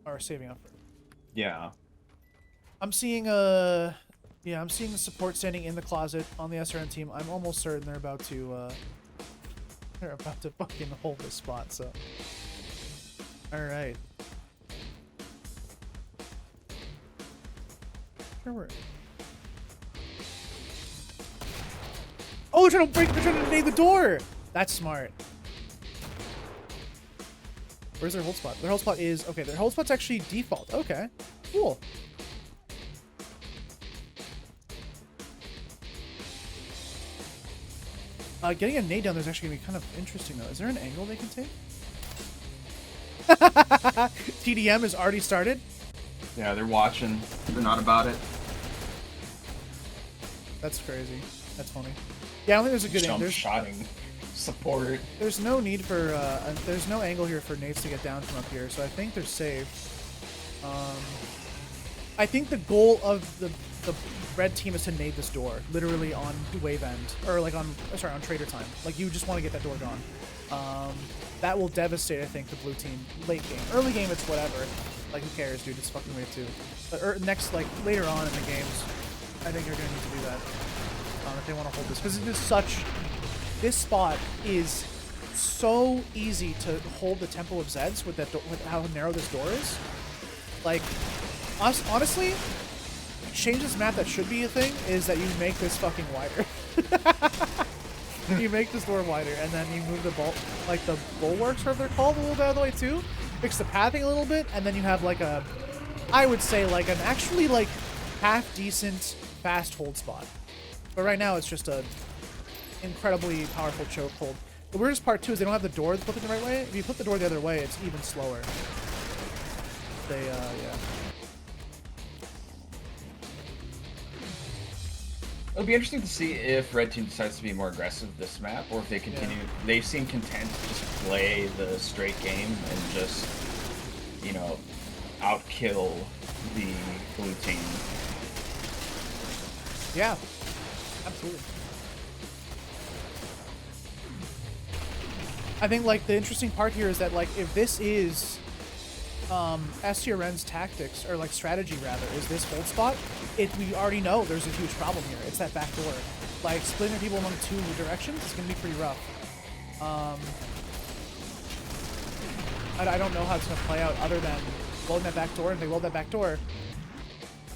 Or saving up for it. Yeah. I'm seeing the support standing in the closet on the SRN team. I'm almost certain they're about to fucking hold this spot, so. Alright. Sure we're... Oh, they're trying to nade the door! That's smart. Where's their hold spot? Their hold spot is... Okay, their hold spot's actually default. Okay. Cool. Getting a nade down there is actually going to be kind of interesting, though. Is there an angle they can take? TDM has already started? Yeah, they're watching. They're not about it. That's crazy. That's funny. Yeah, I don't think there's a good angle. Shotting support. There's no need for... there's no angle here for nades to get down from up here, so I think they're safe. I think the goal of the red team is to nade this door, literally on wave end, or like on trader time. Like, you just want to get that door gone. That will devastate, I think, the blue team late game. Early game, it's whatever. Like, who cares, dude? It's fucking wave 2. But next, like, later on in the games, I think you're gonna need to do that if they want to hold this, because it is such. This spot is so easy to hold the tempo of Zeds with that with how narrow this door is. Like, honestly, change this map that should be a thing is that you make this fucking wider. You make this door wider, and then you move the the bulwarks, whatever they're called, a little bit out of the way too. Fix the pathing a little bit, and then you have like a, I would say like an actually like half decent fast hold spot. But right now it's just a incredibly powerful choke hold. The weirdest part too is they don't have the door put in the right way. If you put the door the other way, it's even slower. They yeah. It'll be interesting to see if Red Team decides to be more aggressive this map, or if they continue. Yeah. They seem content to just play the straight game and just, you know, outkill the blue team. Yeah, absolutely. I think like the interesting part here is that like if this is ScrN's tactics, or like strategy rather, is this hold spot, we already know there's a huge problem here. It's that back door. Like, splitting people among 2 directions is going to be pretty rough. I don't know how it's going to play out other than loading that back door. And if they load that back door,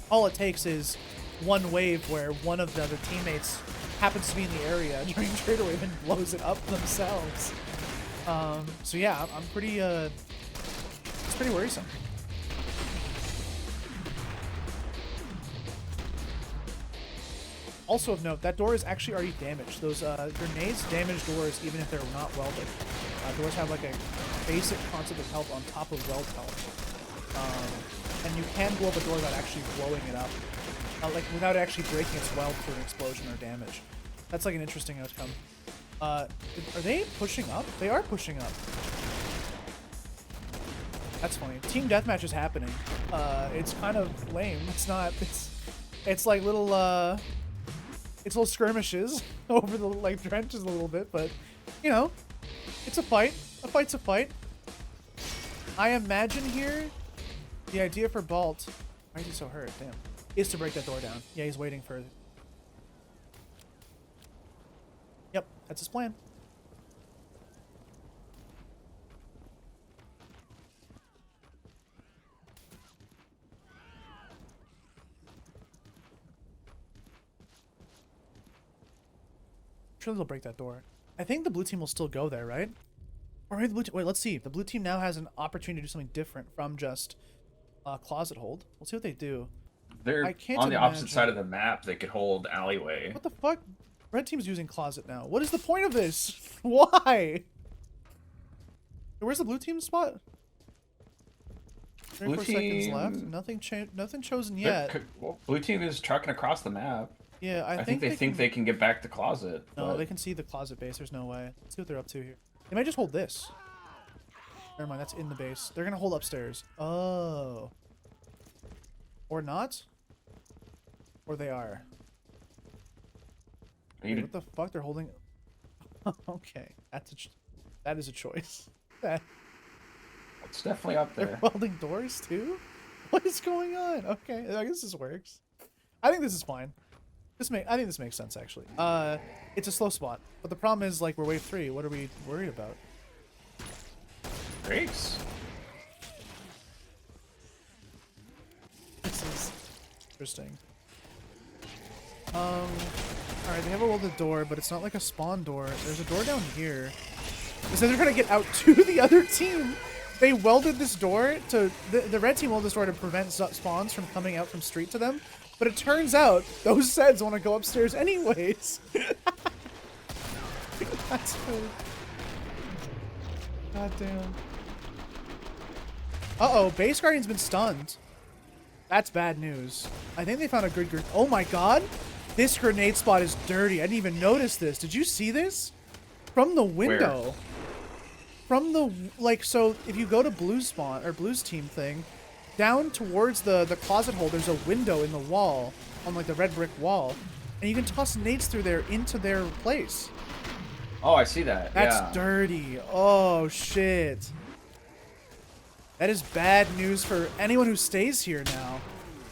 all it takes is one wave where one of the other teammates happens to be in the area during trader wave and blows it up themselves. So yeah, I'm pretty, it's pretty worrisome. Also of note, that door is actually already damaged. Those grenades damage doors even if they're not welded. Doors have like a basic concept of health on top of weld health. And you can blow up a door without actually blowing it up. Like without actually breaking its weld through an explosion or damage. That's like an interesting outcome. Are they pushing up? They are pushing up. That's funny. Team deathmatch is happening. It's kind of lame. It's not. It's like little. It's little skirmishes over the like trenches a little bit, but you know, it's a fight. A fight's a fight. I imagine here, the idea for Balt, why is he so hurt? Damn, is to break that door down. Yeah, he's waiting for. Yep, that's his plan. Sure, they'll break that door. I think the blue team will still go there, right? Or maybe the blue team. Wait, let's see. The blue team now has an opportunity to do something different from just closet hold. We'll see what they do. They're on the opposite side of the map. They could hold alleyway. What the fuck? Red team's using closet now. What is the point of this? Why? Where's the blue team spot? 34 Blue seconds team... left. Nothing changed. Nothing chosen yet. Well, blue team is trucking across the map. Yeah, I think they can get back to closet. No, but... they can see the closet base. There's no way. Let's see what they're up to here. They might just hold this. Never mind, that's in the base. They're gonna hold upstairs. Oh. Or not? Or they are. Wait, what the fuck? They're holding... Okay, that is a choice. It's definitely up there. They're welding doors too? What is going on? Okay, I guess this works. I think this is fine. I think this makes sense actually. It's a slow spot, but the problem is like we're wave 3. What are we worried about? Grapes. This is interesting. Alright, they have a welded door, but it's not like a spawn door. There's a door down here. So they're trying to get out to the other team. They welded this door to... The red team welded this door to prevent spawns from coming out from street to them. But it turns out those Zeds want to go upstairs anyways. That's good. God damn. Uh-oh, base guardian's been stunned. That's bad news. I think they found a good grenade. Oh my god! This grenade spot is dirty. I didn't even notice this. Did you see this? From the window. Where? From the... Like, so if you go to Blue's spawn, or Blue's team thing, down towards the closet hole, there's a window in the wall, on like the red brick wall, and you can toss nades through there into their place. Oh, I see that. That's dirty. Oh, shit. That is bad news for anyone who stays here now.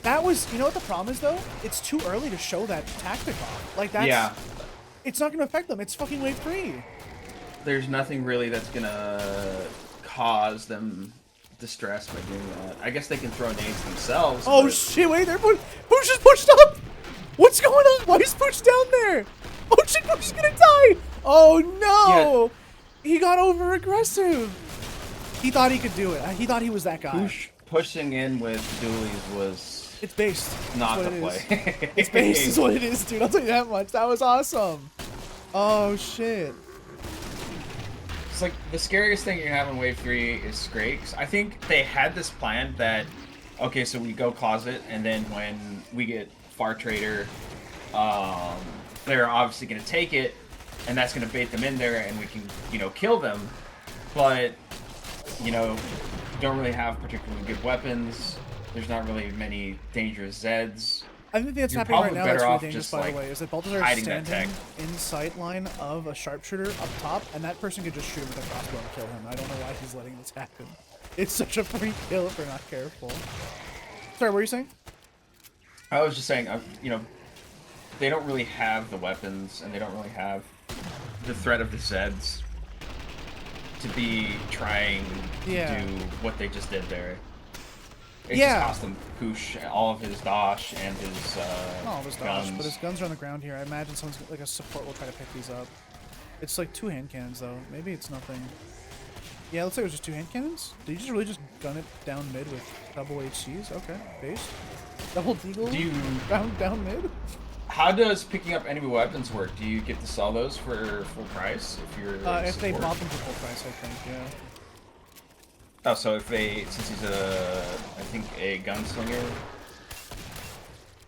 That was... You know what the problem is, though? It's too early to show that tactic off. Like, that's... Yeah. It's not going to affect them. It's fucking wave 3. There's nothing really that's going to cause them distress by doing that. I guess they can throw nades themselves. Oh, but... shit. Wait, Pooch is pushed up. What's going on? Why is Pooch down there? Oh, shit. Pooch is going to die. Oh, no. Yeah. He got over-aggressive. He thought he could do it. He thought he was that guy. Pushing in with dualies was... It's based. Not the play. It's based is what it is, dude. I'll tell you that much. That was awesome. Oh, shit. It's like the scariest thing you have in Wave 3 is Scrakes. I think they had this plan that, okay, so we go closet, and then when we get Far Trader, they're obviously going to take it, and that's going to bait them in there, and we can, you know, kill them. But, you know, don't really have particularly good weapons. There's not really many dangerous Zeds. I think that's happening right now that's really dangerous, by the way, is that Baltazar is standing in sight line of a sharpshooter up top, and that person could just shoot him with a crossbow and kill him. I don't know why he's letting this happen. It's such a free kill if they're not careful. Sorry, what were you saying? I was just saying, you know, they don't really have the weapons, and they don't really have the threat of the Zeds to be trying to do what they just did there. It just cost him Pooch, all of his dosh and his all of his dosh, guns. but his guns are on the ground here. I imagine someone's like a support will try to pick these up. It's like 2 hand cannons though. Maybe it's nothing. Yeah, looks like it was just 2 hand cannons. Did you just really just gun it down mid with double HCs? Okay, based. Double deagle. Down mid. How does picking up enemy weapons work? Do you get to sell those for full price if you're if they bought them for full price, I think, yeah. Oh, so if they, since he's I think a gunslinger.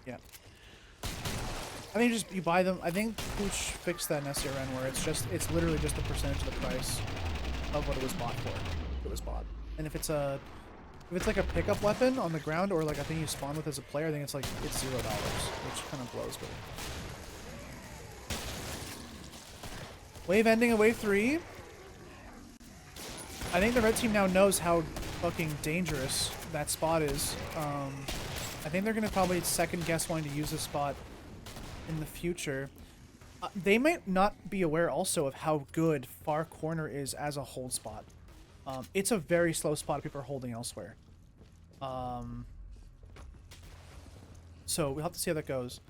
Yeah. I think you buy them. I think Pooch fixed that in ScrN where it's literally just a percentage of the price of what it was bought for. It was bought, and if it's like a pickup weapon on the ground or like a thing you spawn with as a player, I think it's $0, which kind of blows me. Wave ending of wave 3. I think the red team now knows how fucking dangerous that spot is. I think they're going to probably second guess wanting to use this spot in the future. They might not be aware also of how good Far Corner is as a hold spot. It's a very slow spot people are holding elsewhere. So we'll have to see how that goes.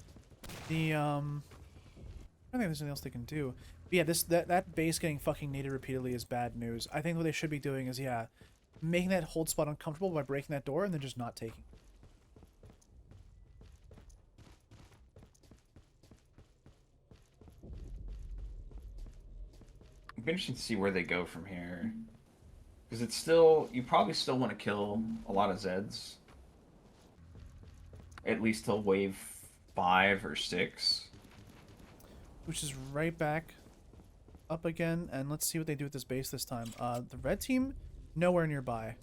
I don't think there's anything else they can do. But yeah, that base getting fucking naded repeatedly is bad news. I think what they should be doing is, yeah, making that hold spot uncomfortable by breaking that door and then just not taking. It'd be interesting to see where they go from here. Because it's still, you probably still want to kill a lot of Zeds. At least till wave 5 or 6. Which is right back up again, and let's see what they do with this base this time. The red team, nowhere nearby.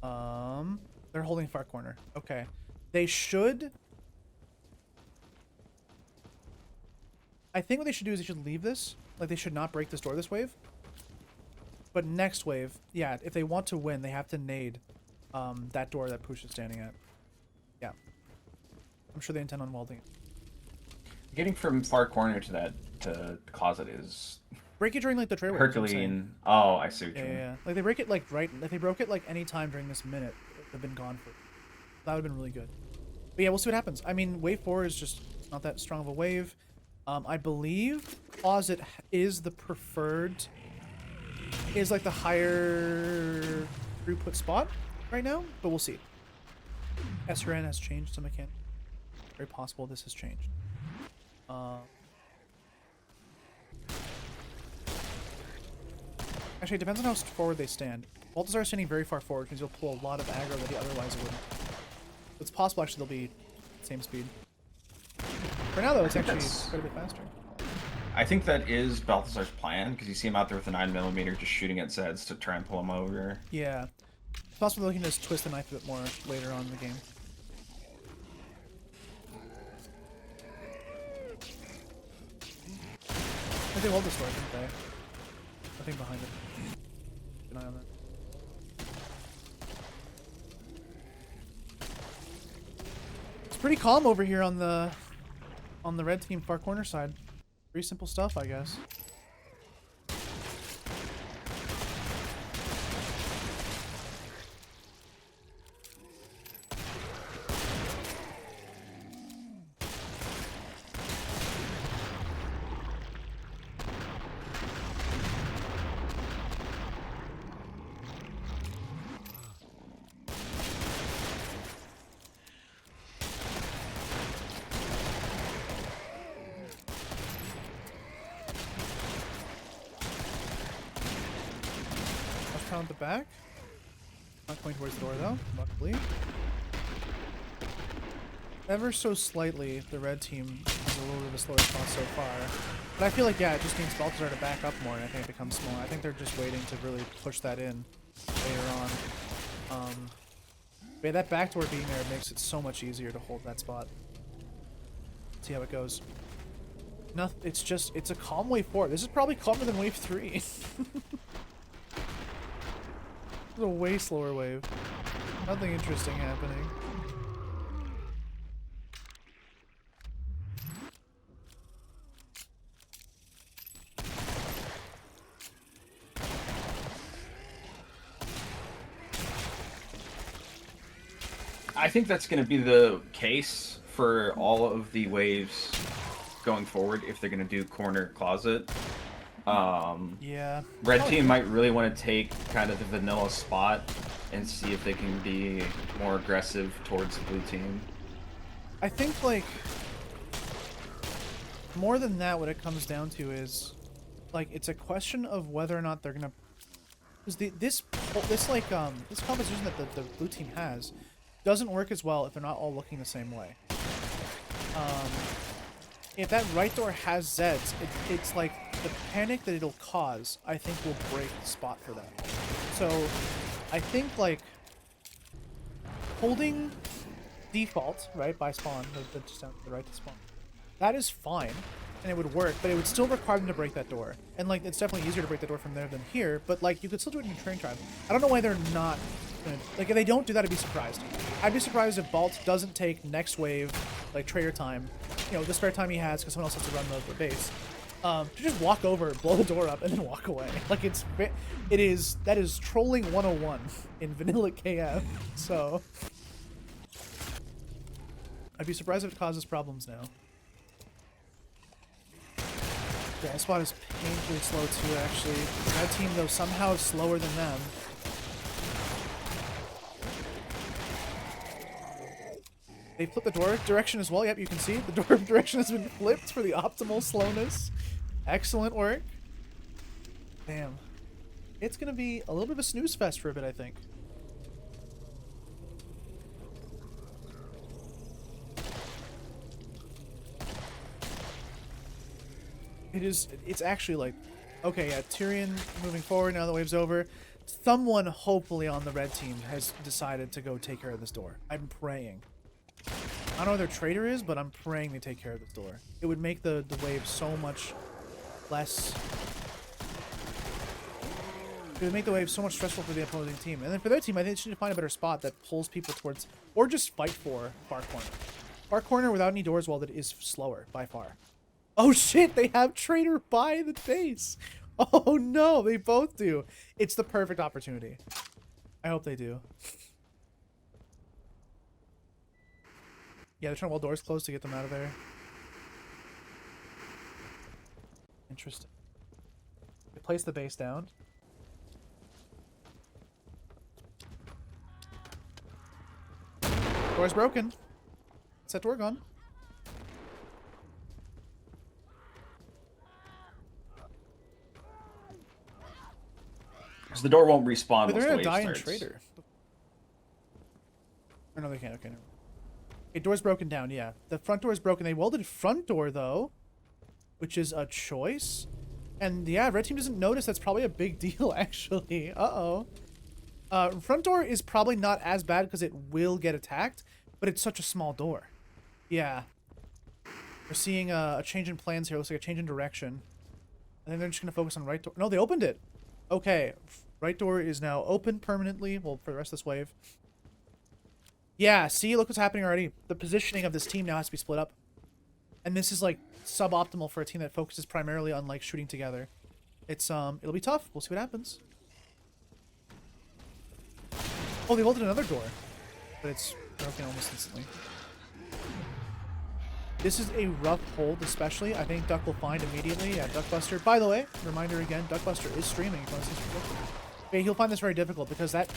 They're holding far corner. Okay. They should... I think what they should do is they should leave this. Like, they should not break this door this wave. But next wave, yeah, if they want to win, they have to nade that door that Push is standing at. Yeah. I'm sure they intend on welding it. Getting from far corner to that closet is break it during like the trail. Herculean. Oh, I see what you mean. Yeah. Like they break it like right. If they broke it like any time during this minute, they've been gone for. That would have been really good. But yeah, we'll see what happens. I mean, wave 4 is just not that strong of a wave. I believe closet is the preferred. Is like the higher throughput spot right now, but we'll see. ScrN has changed some mechanic. Very possible this has changed. Actually, it depends on how forward they stand. Baltazar is standing very far forward because he'll pull a lot of aggro that he otherwise wouldn't. It's possible actually they'll be same speed. For now though, it's actually quite a bit faster. I think that is Balthazar's plan because you see him out there with a 9mm just shooting at Zeds to try and pull him over. Yeah. It's possible they're looking to just twist the knife a bit more later on in the game. I think they hold this door, didn't they? Nothing behind it. Keep an eye on that. It's pretty calm over here on the red team far corner side. Pretty simple stuff, I guess. At the back. Not going towards the door though, luckily. Ever so slightly, the red team has a little bit of a slower spot so far. But I feel like, yeah, it just needs Balthazar to back up more, and I think it becomes smaller. I think they're just waiting to really push that in later on. But yeah, that backdoor being there makes it so much easier to hold that spot. See how it goes. Nothing. It's a calm wave 4. This is probably calmer than wave 3. It's a way slower wave. Nothing interesting happening. I think that's going to be the case for all of the waves going forward if they're going to do corner closet. Yeah. Red team might really want to take kind of the vanilla spot and see if they can be more aggressive towards the blue team. I think, like, more than that, what it comes down to is, like, it's a question of whether or not they're gonna... Because this composition that the blue team has doesn't work as well if they're not all looking the same way. If that right door has Zeds, it's like the panic that it'll cause, I think, will break the spot for them. So, I think, like, holding default, right, by spawn, the right to spawn, that is fine, and it would work, but it would still require them to break that door. And, like, it's definitely easier to break that door from there than here, but, like, you could still do it in your train tribe. I don't know why they're not gonna... Like, if they don't do that, I'd be surprised. I'd be surprised if Balt doesn't take next wave, like, trader time, you know, the spare time he has, because someone else has to run the base, to just walk over, blow the door up, and then walk away. Like, that is trolling 101 in vanilla KF, so... I'd be surprised if it causes problems now. Yeah, that spot is painfully slow too, actually. That team, though, somehow is slower than them. They flipped the door direction as well. Yep, you can see the door direction has been flipped for the optimal slowness. Excellent work. Damn. it's going to be a little bit of a snooze fest for a bit, I think. It's actually like, okay, yeah, Tyrion moving forward now the wave's over. Someone, hopefully on the red team, has decided to go take care of this door. I'm praying. I don't know who their traitor is, but I'm praying they take care of this door. It would make the wave so much less... It would make the wave so much stressful for the opposing team. And then for their team, I think they should find a better spot that pulls people towards... Or just fight for far corner. Far corner without any doors walled is slower, by far. Oh shit, they have traitor by the base! Oh no, they both do. It's the perfect opportunity. I hope they do. Yeah, they're trying to wall doors closed to get them out of there. Interesting. They place the base down. Door's broken. Is that door gone? Because the door won't respawn. But they're once gonna die the in wave starts. traitor. Or no, they can't. Okay, no. Okay, door's broken down. Yeah, the front door is broken. They welded front door though, which is a choice. And yeah, red team doesn't notice. That's probably a big deal, actually. Uh-oh. Front door is probably not as bad because it will get attacked, but it's such a small door. Yeah. We're seeing a change in plans here. Looks like a change in direction. I think they're just going to focus on right door. No, they opened it. Okay. Right door is now open permanently. Well, for the rest of this wave. Yeah, see? Look what's happening already. The positioning of this team now has to be split up. And this is, like, suboptimal for a team that focuses primarily on, like, shooting together. It's, it'll be tough. We'll see what happens. Oh, they welded another door. But it's broken almost instantly. This is a rough hold, especially. I think Duck will find immediately. Yeah, Duckbuster. By the way, reminder again, Duckbuster is streaming. Okay, he'll find this very difficult because that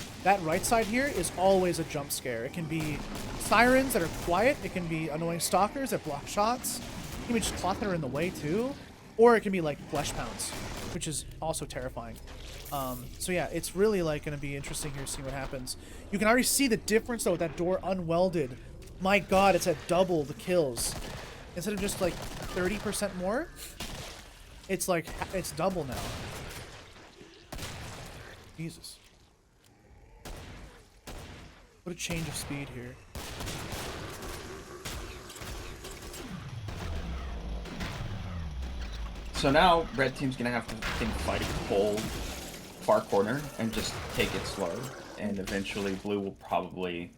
right side here is always a jump scare. It can be sirens that are quiet. It can be annoying stalkers that block shots. It can be just cloth that are in the way too. Or it can be like flesh pounds, which is also terrifying. So yeah, it's really like going to be interesting here to see what happens. You can already see the difference though with that door unwelded. My god, it's at double the kills. Instead of just like 30% more, it's like, it's double now. Jesus. What a change of speed here. So now red team's gonna have to fight full far corner and just take it slow, and eventually blue will probably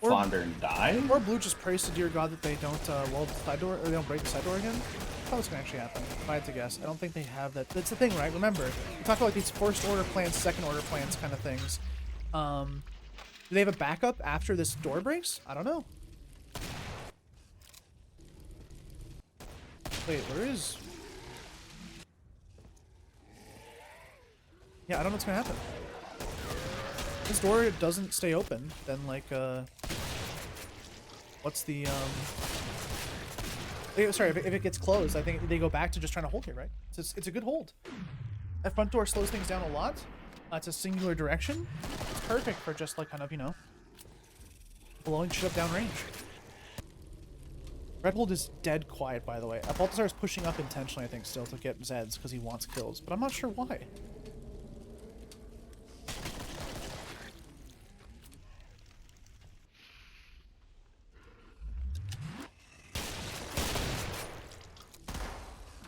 flounder and die. Or blue just prays to dear God that they don't weld the side door, or they don't break the side door again. That's probably what's gonna actually happen, if I had to guess. I don't think they have that. That's the thing, right? Remember, we talk about like these first order plans, second order plans kind of things. Do they have a backup after this door breaks? I don't know. Wait, where is... Yeah, I don't know what's gonna happen. If this door doesn't stay open, then like, what's the, sorry, if it gets closed, I think they go back to just trying to hold here, right? It's a good hold. That front door slows things down a lot. It's a singular direction. It's perfect for just like kind of, you know, blowing shit up downrange. Red hold is dead quiet, by the way. Balthazar is pushing up intentionally, I think, still to get Zeds because he wants kills, but I'm not sure why.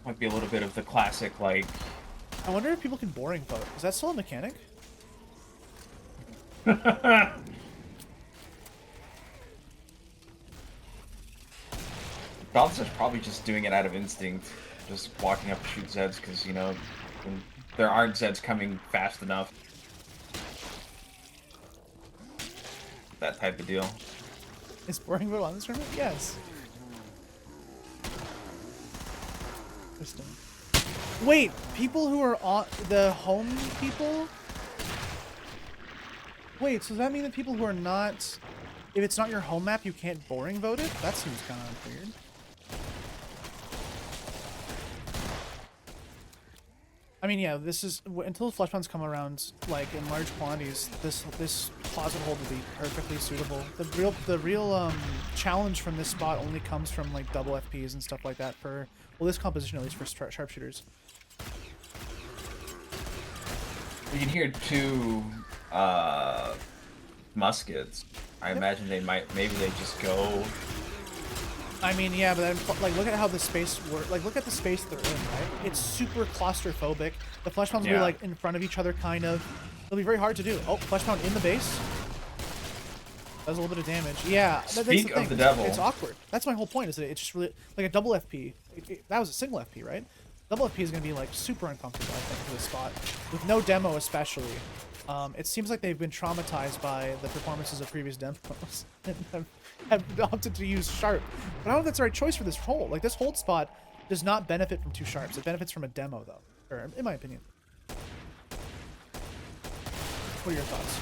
Might be a little bit of the classic, like... I wonder if people can boring vote. Is that still a mechanic? Balthazar's probably just doing it out of instinct. Just walking up to shoot Zeds because, you know, there aren't Zeds coming fast enough. That type of deal. Is boring vote on this tournament? Yes. Wait, people who are on the home people? Wait, so does that mean that people who are not, if it's not your home map, you can't boring vote it? That seems kind of weird. I mean, yeah, this is until flesh pounds come around, like in large quantities. This closet hold will be perfectly suitable. The real challenge from this spot only comes from like double FPs and stuff like that for this composition, at least for sharpshooters. You can hear two muskets. I imagine maybe they just go. I mean, yeah, but then, like, look at how the space works. Like, look at the space they're in, right? It's super claustrophobic. The flesh pounds will be, like, in front of each other, kind of. It'll be very hard to do. Oh, flesh pound in the base. Does a little bit of damage. Yeah, that's the thing. Of the devil. It's awkward. That's my whole point, is that it's just really, like, a double FP. That was a single FP, right? Double FP is going to be, like, super uncomfortable, I think, for this spot. With no demo, especially. It seems like they've been traumatized by the performances of previous demos and have opted to use sharp. But I don't know if that's the right choice for this hold. Like, this hold spot does not benefit from two sharps. It benefits from a demo, though. Or, in my opinion. What are your thoughts?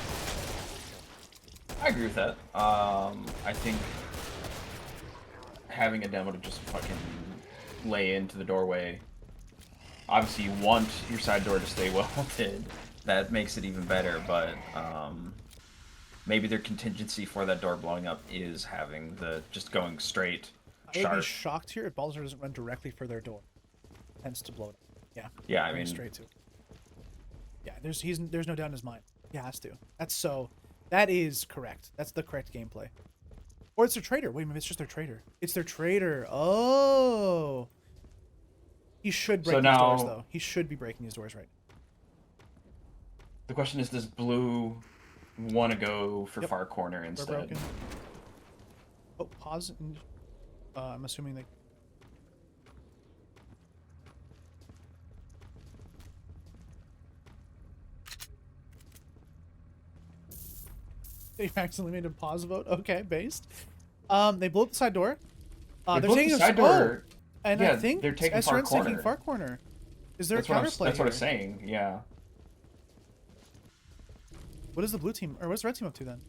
I agree with that. I think having a demo to just fucking lay into the doorway. Obviously, you want your side door to stay welded. That makes it even better, but maybe their contingency for that door blowing up is having the just going straight sharp. I would be shocked here if Balzer doesn't run directly for their door. Tends to blow it up. Yeah. Yeah, I mean straight to. Yeah, there's no doubt in his mind. He has to. That is correct. That's the correct gameplay. Or it's their trader. Wait a minute, it's just their trader. It's their trader. Oh. He should break these doors, though. He should be breaking these doors, right? The question is, does blue want to go for far corner instead? We're broken. Oh, pause. And, I'm assuming they... They accidentally made a pause vote. Okay, based. They blew up the side door. They're taking the side door. And yeah, I think they're taking far corner. Taking far corner. Is there that's a counterplay? That's what I'm saying. Yeah. What is the blue team, or what's the red team up to then?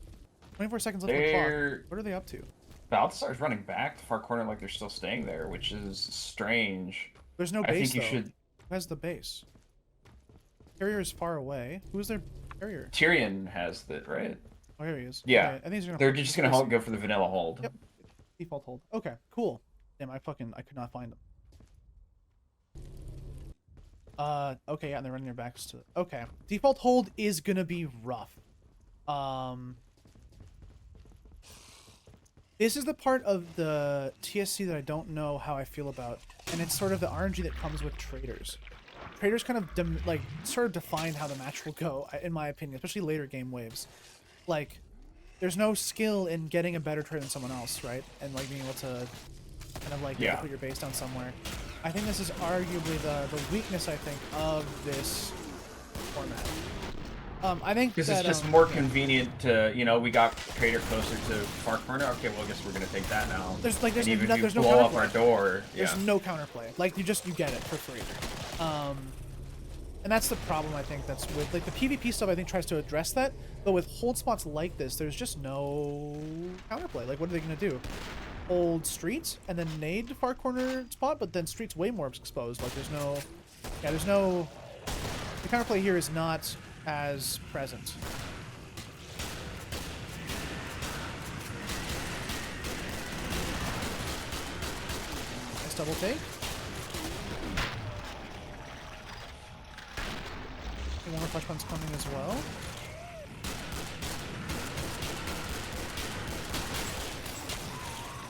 24 seconds left on the clock. What are they up to? Balthasar's running back to far corner like they're still staying there, which is strange. There's no base, I think you though. should... Who has the base? Carrier is far away. Who's their carrier? Tyrion has that, right? Oh, here he is. Yeah. Okay. I think they're just going to go for the vanilla hold. Yep. Default hold. Okay, cool. Damn, I could not find them. Okay, yeah, and they're running their backs to... Okay. Default hold is gonna be rough. This is the part of the TSC that I don't know how I feel about, and it's sort of the RNG that comes with traders. Traders kind of, sort of define how the match will go, in my opinion, especially later game waves. Like, there's no skill in getting a better trade than someone else, right? And, like, being able to kind of, like, put your base down somewhere. I think this is arguably the weakness, I think, of this format. I think because it's just more convenient to, you know, we got trader closer to far corner. Okay, well, I guess we're gonna take that now. There's no blow up our door. There's no counterplay. Like you get it for free. And that's the problem I think that's with like the PvP stuff. I think tries to address that, but with hold spots like this, there's just no counterplay. Like what are they gonna do? Hold streets and then nade far corner spot, but then streets way more exposed. Like there's no. The counterplay here is not as present. Nice double take. And one more flesh pun's coming as well.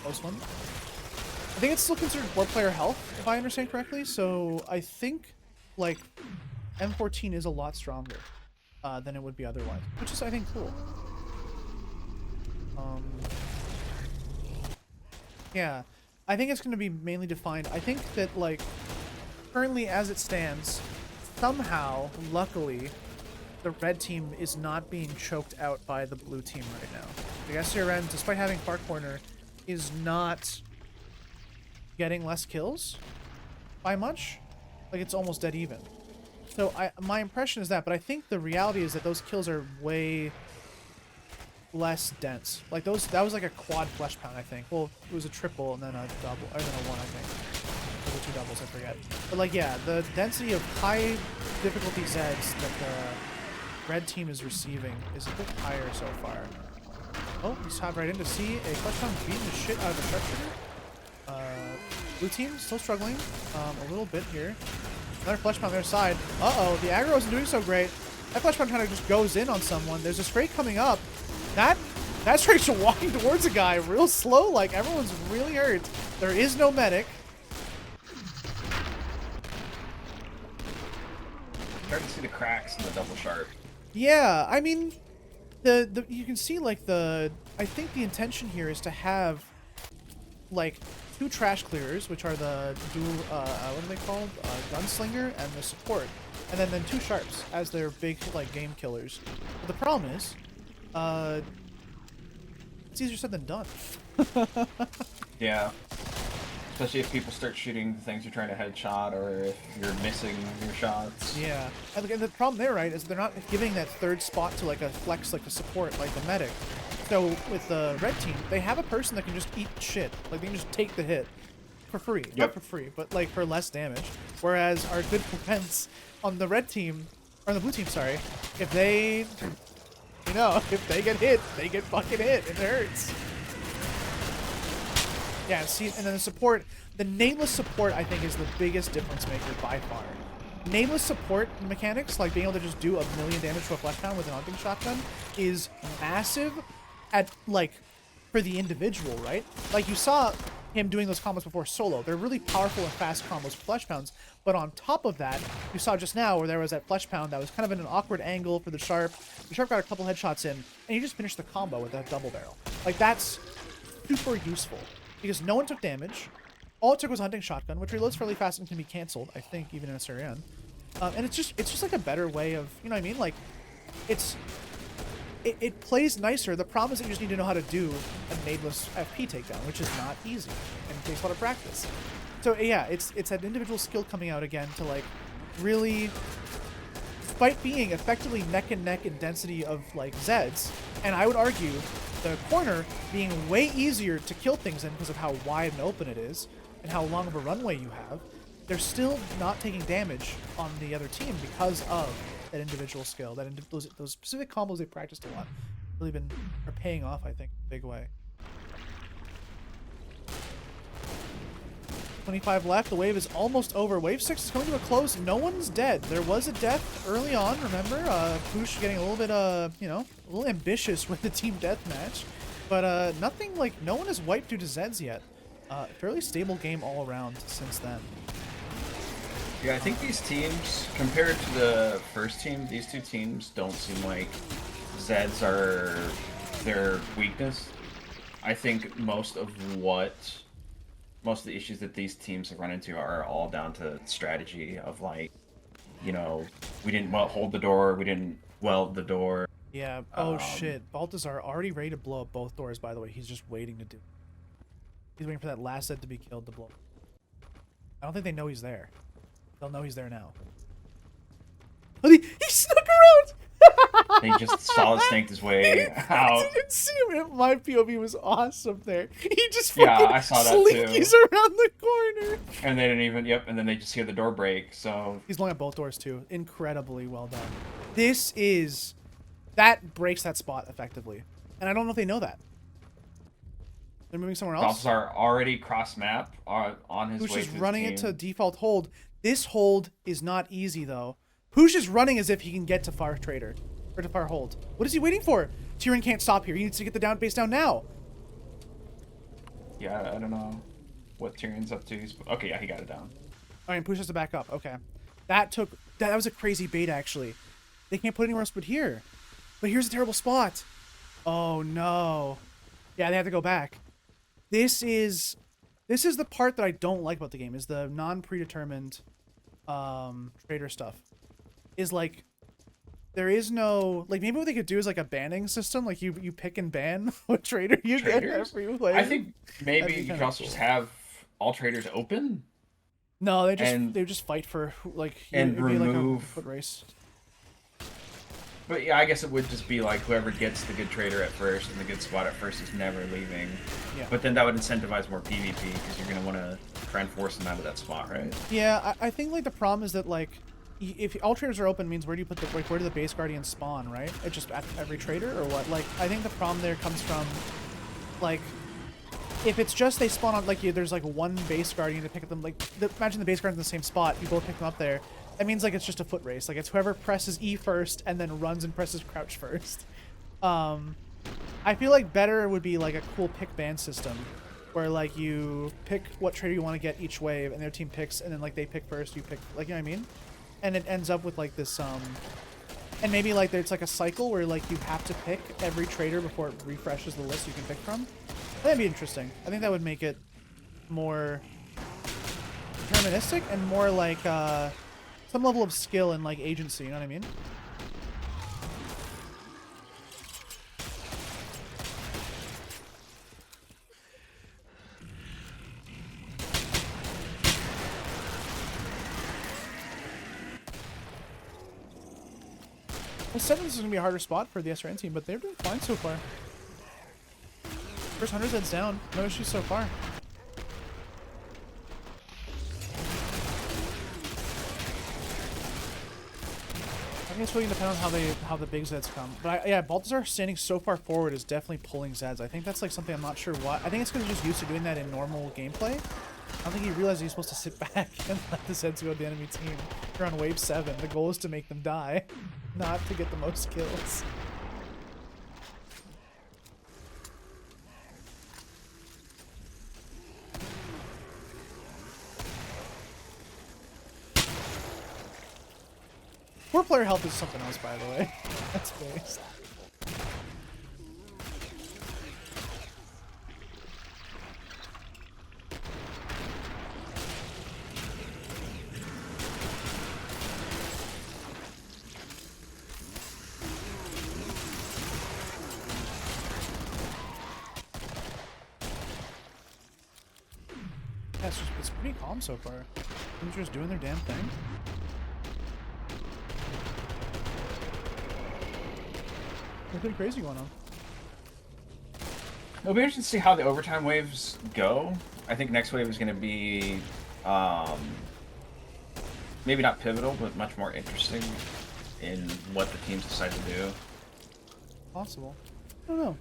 Close one. I think it's still considered 4-player health, if I understand correctly, so I think, like, M14 is a lot stronger than it would be otherwise, which is, I think, cool. Yeah, I think it's going to be mainly defined. I think that, like, currently as it stands, somehow, luckily, the red team is not being choked out by the blue team right now. The ScrN, despite having far corner, is not getting less kills by much. Like, it's almost dead even. So my impression is that, but I think the reality is that those kills are way less dense. Like that was like a quad flesh pound, I think. Well, it was a triple and then a double, or then a one, I think. the two doubles, I forget. But like, yeah, the density of high difficulty Zeds that the red team is receiving is a bit higher so far. Oh, he's hopped right in to see a clutch round beating the shit out of the sharpshooter. Blue team still struggling a little bit here. Another flesh pound on their side. Uh-oh, the aggro isn't doing so great. That flesh pound kind of just goes in on someone. There's a Scrake coming up. That Scrake's walking towards a guy real slow, like everyone's really hurt. There is no medic. Starting to see the cracks in the double sharp. Yeah, I mean, you can see like I think the intention here is to have like 2 trash clearers, which are the dual, what are they called? Gunslinger and the support. And then 2 sharps as their big, like, game killers. But the problem is, it's easier said than done. Yeah. Especially if people start shooting the things you're trying to headshot, or if you're missing your shots. Yeah. And the problem there, right, is they're not giving that third spot to, like, a flex, like a support, like the medic. So with the red team, they have a person that can just eat shit. Like, they can just take the hit for free. Yep. Not for free, but, like, for less damage. Whereas our good defense on the red team, or on the blue team, sorry, if they, you know, if they get hit, they get fucking hit. It hurts. Yeah, see, and then the support, the nameless support, I think, is the biggest difference maker by far. Nameless support mechanics, like being able to just do 1,000,000 damage to a flesh pound with an hunting shotgun, is massive at, like, for the individual, right? Like, you saw him doing those combos before solo. They're really powerful and fast combos for flesh pounds, but on top of that, you saw just now where there was that flesh pound that was kind of in an awkward angle for the sharp. The sharp got a couple headshots in, and you just finished the combo with that double barrel. Like, that's super useful, because no one took damage. All it took was hunting shotgun, which reloads fairly fast and can be canceled, I think, even in ScrN. And it's just like a better way of, you know what I mean? Like, it plays nicer. The problem is that you just need to know how to do a nadeless FP takedown, which is not easy and takes a lot of practice. So yeah, it's that individual skill coming out again to, like, really, despite being effectively neck and neck in density of, like, Zeds, and I would argue the corner being way easier to kill things in because of how wide and open it is and how long of a runway you have, they're still not taking damage on the other team because of that individual skill, those specific combos they practiced a lot, really are paying off, I think, in a big way. 25 left. The wave is almost over. Wave 6 is coming to a close. No one's dead. There was a death early on, remember? Push getting a little bit, you know, a little ambitious with the team deathmatch. But nothing, like, no one has wiped due to Zeds yet. Fairly stable game all around since then. Yeah, I think these teams, compared to the first team, these two teams don't seem like Zeds are their weakness. I think most of the issues that these teams have run into are all down to strategy of, like, you know, we didn't hold the door, we didn't weld the door. Yeah, oh shit. Baltazar already ready to blow up both doors, by the way. He's just waiting to do. He's waiting for that last Zed to be killed to blow. I don't think they know he's there. They'll know he's there now. Oh, he snuck around! He just solid snanked his way out. I didn't see him. My POV was awesome there. He just fucking I saw that slinkies too. around the corner. And they didn't even, and then they just hear the door break, so. He's blowing up both doors too. Incredibly well done. That breaks that spot effectively. And I don't know if they know that. They're moving somewhere else. Balthazar already cross map on his way to Push is his running team. it to default hold. This hold is not easy though. Push is running as if he can get to far trader. Or to far hold. What is he waiting for? Tyrion can't stop here. He needs to get the base down now. Yeah, I don't know what Tyrion's up to. Okay, yeah, he got it down. Alright, Push has to back up. Okay. That was a crazy bait actually. They can't put anywhere else but here. But here's a terrible spot. Oh no. Yeah, they have to go back. This is the part that I don't like about the game, is the non-predetermined trader stuff. Is like, there is no, like, maybe what they could do is like a banning system, like you pick and ban what trader you get every player. I think maybe you could also just have all traders open. No, they just fight for, like, and remove like a foot race. But yeah, I guess it would just be like whoever gets the good trader at first and the good spot at first is never leaving. Yeah. But then that would incentivize more PvP because you're gonna want to try and force them out of that spot, right? Yeah, I think like the problem is that like if all traders are open means where do you put the where do the base guardians spawn, right? It just at every trader or what? Like I think the problem there comes from like if it's just they spawn on like there's like one base guardian to pick up them like imagine the base guardians in the same spot, you both pick them up there. That means like it's just a foot race. Like it's whoever presses E first and then runs and presses crouch first. I feel like better would be like a cool pick ban system where like you pick what trader you want to get each wave and their team picks and then like they pick first, you pick like you know what I mean? And it ends up with like this and maybe like there's like a cycle where like you have to pick every trader before it refreshes the list you can pick from. That'd be interesting. I think that would make it more deterministic and more like some level of skill and like agency, you know what I mean? Well, 7th is going to be a harder spot for the ScrN team, but they're doing fine so far. First 100 heads down. No issues so far. I guess it's really depend on how the big Zeds come. But yeah, Balthazar standing so far forward is definitely pulling Zeds. I think that's like something I'm not sure what. I think it's because he's just used to doing that in normal gameplay. I don't think he realized he's supposed to sit back and let the Zeds go to the enemy team. You're on wave 7. The goal is to make them die, not to get the most kills. Poor player health is something else, by the way. That's based. Yeah, it's pretty calm so far. They're just doing their damn thing. Nothing crazy going on. It'll be interesting to see how the overtime waves go. I think next wave is going to be maybe not pivotal, but much more interesting in what the teams decide to do. Possible. I don't know.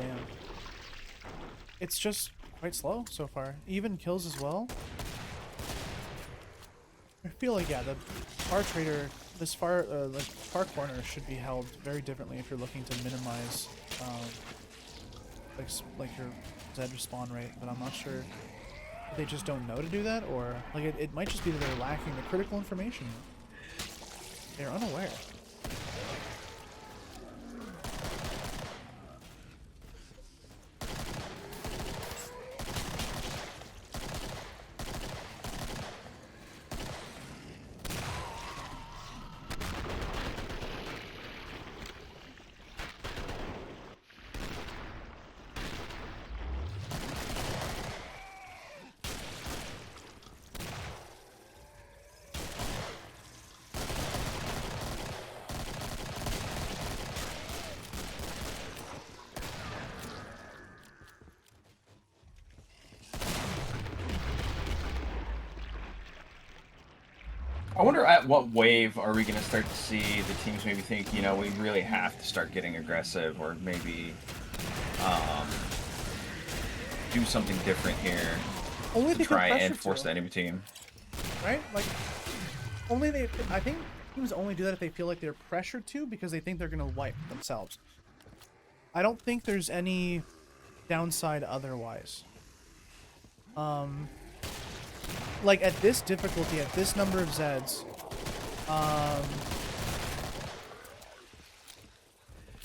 Damn. It's just quite slow so far. Even kills as well. I feel like, yeah, the far trader, this far, like far corner should be held very differently if you're looking to minimize, like your Zed respawn rate. But I'm not sure if they just don't know to do that, or like it might just be that they're lacking the critical information. They're unaware. I wonder at what wave are we going to start to see the teams maybe think, you know, we really have to start getting aggressive, or maybe do something different here to try and force the enemy team. Right? Like, I think teams only do that if they feel like they're pressured to, because they think they're going to wipe themselves. I don't think there's any downside otherwise. Like, at this difficulty, at this number of Zeds, I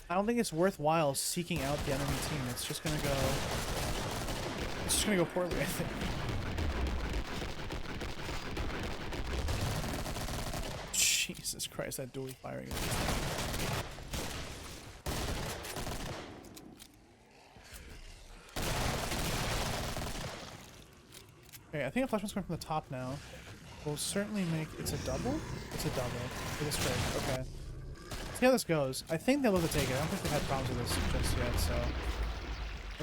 don't think it's worthwhile seeking out the enemy team. It's just gonna go poorly, I think. Jesus Christ, that dually firing. Okay, Okay, I think a flashbang's coming from the top now. We'll certainly make... It's a double? It's a double. It is great. Okay. See how this goes. I think they'll be able to take it. I don't think they've had problems with this just yet, so...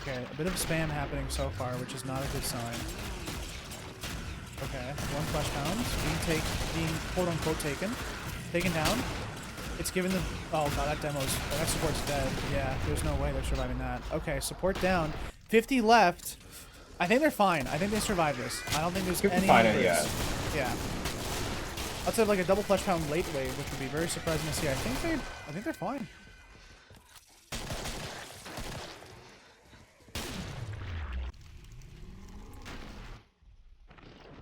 Okay, a bit of spam happening so far, which is not a good sign. Okay, 1 flash pound. Being quote-unquote taken. Taken down. It's given the... Oh god, that support's dead. Yeah, there's no way they're surviving that. Okay, support down. 50 left. I think they're fine. I think they survived this. I don't think there's any... Yeah. Outside of like a double flesh pound late wave, which would be very surprising to see. I think they're fine.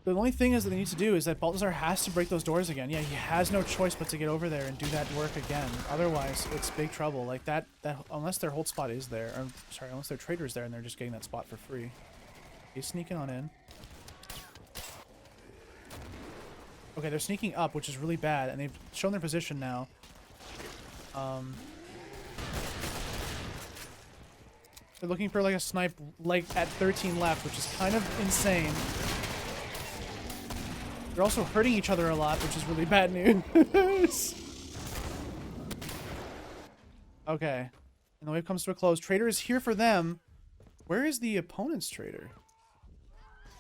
The only thing is that they need to do is that Balthazar has to break those doors again. Yeah, he has no choice but to get over there and do that work again. Otherwise, it's big trouble. Like that unless their hold spot is there. Or, sorry, unless their trader's there and they're just getting that spot for free. He's sneaking on in. Okay, they're sneaking up, which is really bad, and they've shown their position now. They're looking for like a snipe like at 13 left, which is kind of insane. They're also hurting each other a lot, which is really bad news. Okay. And the wave comes to a close. Trader is here for them. Where is the opponent's trader?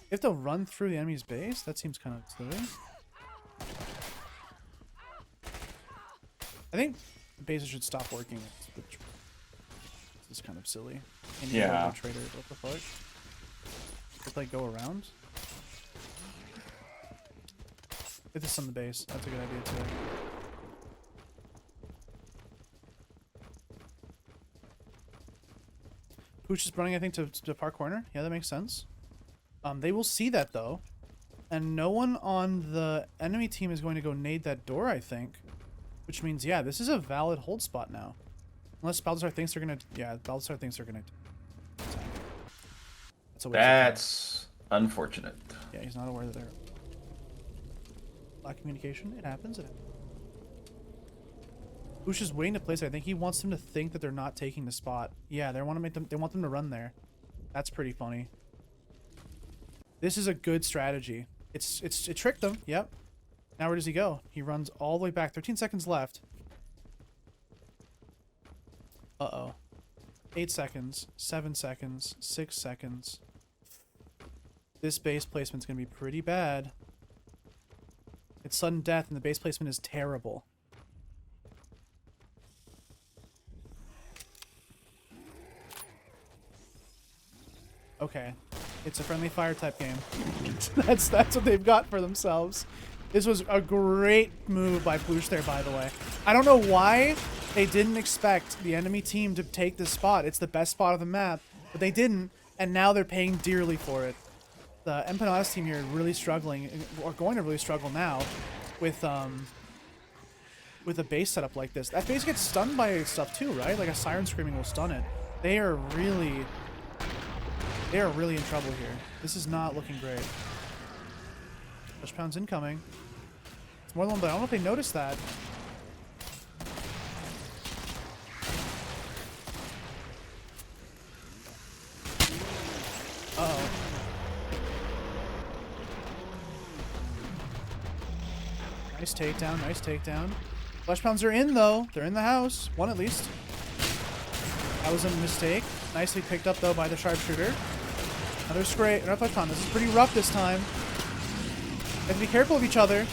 You have to run through the enemy's base? That seems kind of silly. I think bases should stop working. This is kind of silly. Yeah. Trader, what the fuck? Just like go around? Get this on the base. That's a good idea too. Pooch is running, I think, to far corner. Yeah, that makes sense. They will see that though, and no one on the enemy team is going to go nade that door, I think. Which means, yeah, this is a valid hold spot now. Unless Balthazar thinks they're gonna, yeah, Balthazar thinks they're gonna. That's unfortunate. Yeah, he's not aware that they're. Lack communication. It happens. Bush is waiting to place it. I think he wants them to think that they're not taking the spot. Yeah, they want to make them. They want them to run there. That's pretty funny. This is a good strategy. It tricked them. Yep. Now where does he go? He runs all the way back. 13 seconds left. Uh-oh. 8 seconds. 7 seconds. 6 seconds. This base placement's gonna be pretty bad. It's sudden death, and the base placement is terrible. Okay. It's a friendly fire type game. that's what they've got for themselves. This was a great move by Ploosh there, by the way. I don't know why they didn't expect the enemy team to take this spot. It's the best spot of the map, but they didn't, and now they're paying dearly for it. The Empanadas team here is really struggling, or going to really struggle now, with a base setup like this. That base gets stunned by stuff too, right? Like a siren screaming will stun it. They are really in trouble here. This is not looking great. Push pounds incoming. It's more than one, but I don't know if they noticed that. Uh-oh. Nice takedown, nice takedown. Flesh pounds are in, though. They're in the house. One at least. That was a mistake. Nicely picked up, though, by the sharpshooter. Another Scrake, another flesh pound. This is pretty rough this time. You have to be careful of each other.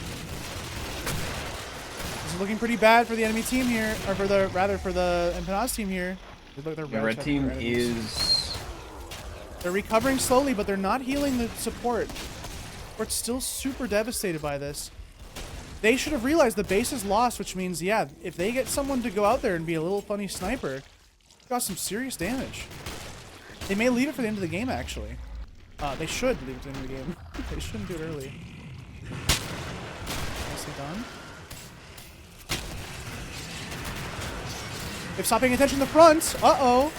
This is looking pretty bad for the enemy team here, or for the Empanadas team here. The red team is... They're recovering slowly, but they're not healing the support. Support's still super devastated by this. They should have realized the base is lost, which means, yeah, if they get someone to go out there and be a little funny sniper, got some serious damage. They may leave it for the end of the game, actually. They should leave it to the end of the game. They shouldn't do it early. Nicely done. They've stopped paying attention to the front. Uh-oh.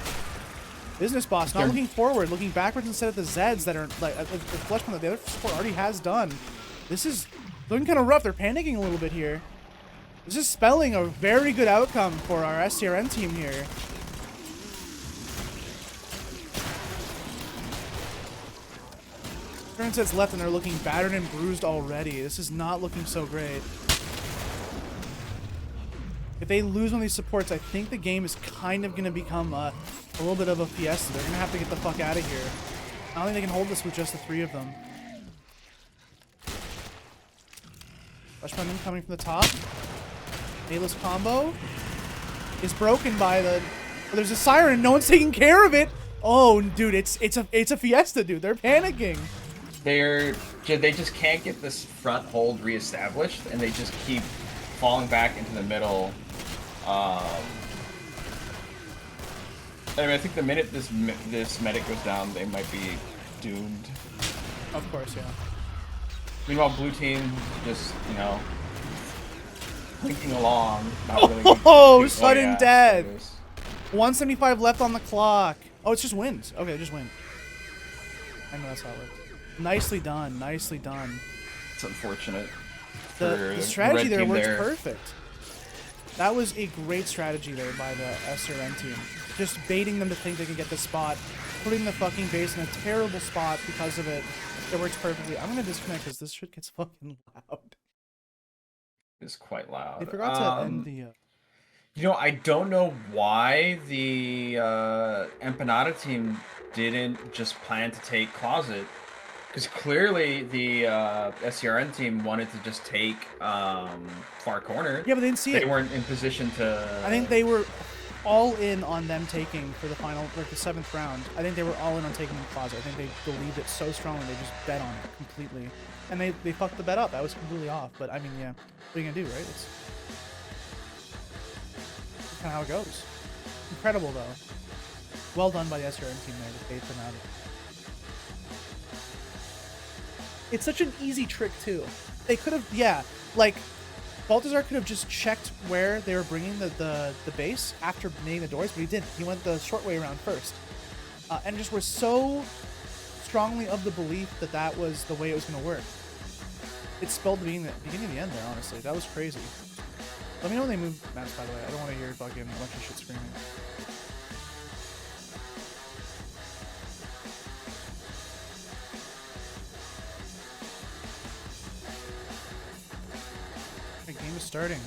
Business boss, not looking forward, looking backwards instead of the Zeds that are, like, the flesh pound that the other support already has done. This is looking kind of rough. They're panicking a little bit here. This is spelling a very good outcome for our ScrN team here. Turn sets left and they're looking battered and bruised already. This is not looking so great. If they lose one of these supports, I think the game is kind of going to become a little bit of a fiesta. They're going to have to get the fuck out of here. I don't think they can hold this with just the 3 of them. Flashbang coming from the top. Nayless combo is broken by the... Oh, there's a siren. No one's taking care of it. Oh, dude, it's a fiesta, dude. They're panicking. They just can't get this front hold reestablished, and they just keep falling back into the middle. I mean, I think the minute this medic goes down, they might be doomed. Of course, yeah. Meanwhile, blue team just, you know, clinking along. Not really Oh, sudden yeah, death. 175 left on the clock. Oh, it's just wins. Okay, just win. I know that's how it works. Nicely done. Nicely done. It's unfortunate. The strategy there works perfect. That was a great strategy there by the ScrN team. Just baiting them to think they can get this spot, putting the fucking base in a terrible spot because of it. It works perfectly. I'm gonna disconnect because this shit gets fucking loud. It's quite loud. They forgot to end the... You know, I don't know why the Empanada team didn't just plan to take Closet. Because clearly the ScrN team wanted to just take Far Corner. Yeah, but they didn't see it. They weren't in position to... I think they were all in on them taking for the final, like the 7th round. I think they were all in on taking the Closet. I think they believed it so strongly they just bet on it completely. And they fucked the bet up. That was completely off. But I mean, yeah, what are you gonna do, right? It's kind of how it goes. Incredible though. Well done by the ScrN team there to bait them out. It's such an easy trick too. They could have, yeah, like Baltazar could have just checked where they were bringing the base after making the doors, but he didn't. He went the short way around first, and just was so strongly of the belief that that was the way it was going to work. It spelled the beginning of the end there. Honestly, that was crazy. Let me know when they move maps, by the way. I don't want to hear fucking a bunch of shit screaming. The game is starting.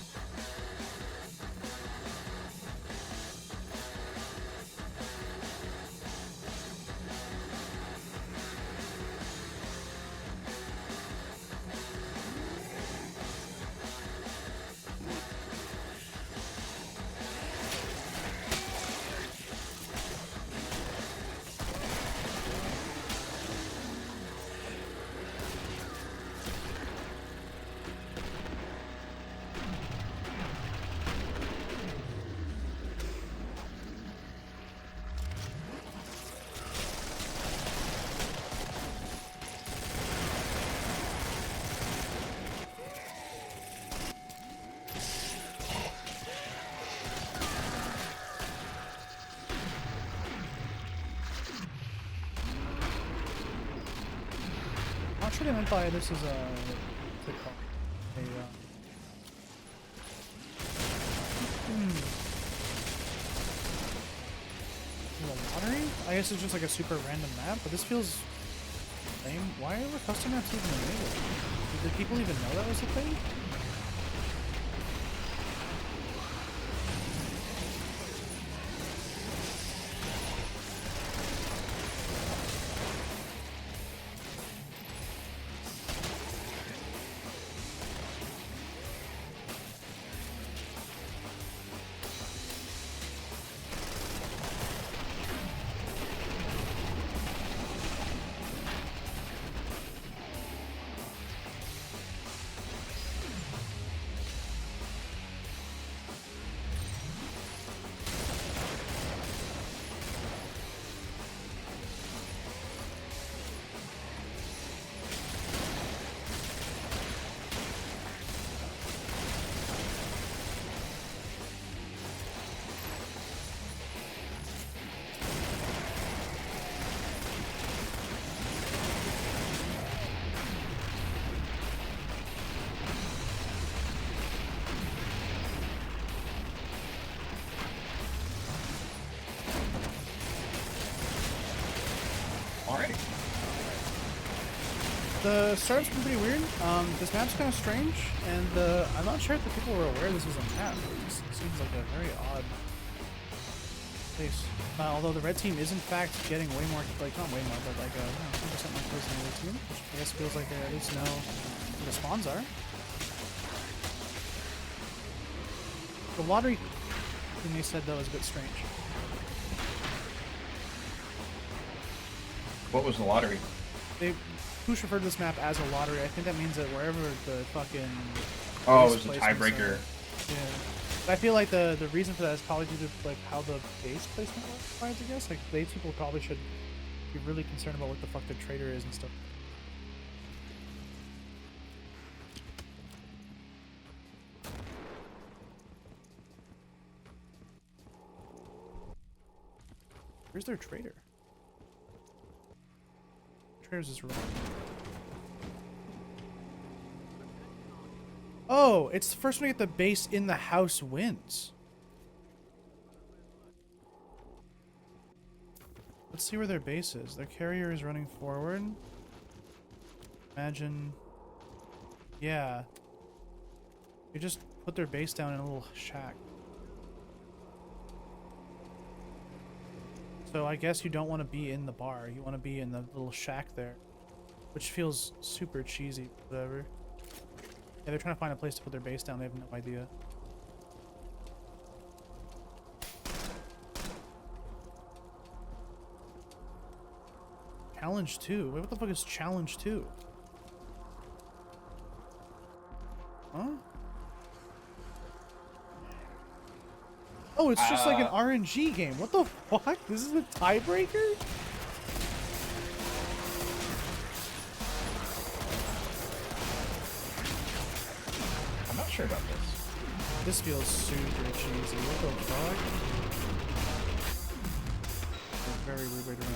I'm not sure they meant by this is a... what's it called? A lottery? I guess it's just like a super random map, but this feels lame. Why are the custom maps even enabled? Did people even know that was a thing? The startup's been pretty weird. This map's kind of strange, and I'm not sure if the people were aware this was a map. It just seems like a very odd place. Although the red team is in fact getting way more, like not way more, but like 10% more kills than the other team, which I guess feels like they at least know where the spawns are. The lottery thing they said though is a bit strange. What was the lottery? Push referred to this map as a lottery. I think that means that wherever the fucking... Oh, it was a tiebreaker. Yeah. But I feel like the reason for that is probably due to like how the base placement works, I guess. Like, they people probably should be really concerned about what the fuck the trader is and stuff. Where's their trader? Trader's is wrong. Oh, it's the first one to get the base in the house wins. Let's see where their base is. Their carrier is running forward. Imagine... Yeah. They just put their base down in a little shack. So I guess you don't want to be in the bar. You want to be in the little shack there. Which feels super cheesy, whatever. Yeah, they're trying to find a place to put their base down. They have no idea. Challenge 2? Wait, what the fuck is Challenge 2? Huh? Oh, it's just like an RNG game. What the fuck? This is a tiebreaker? I'm not sure about this. This feels super cheesy. What the fuck? A very weird way to run.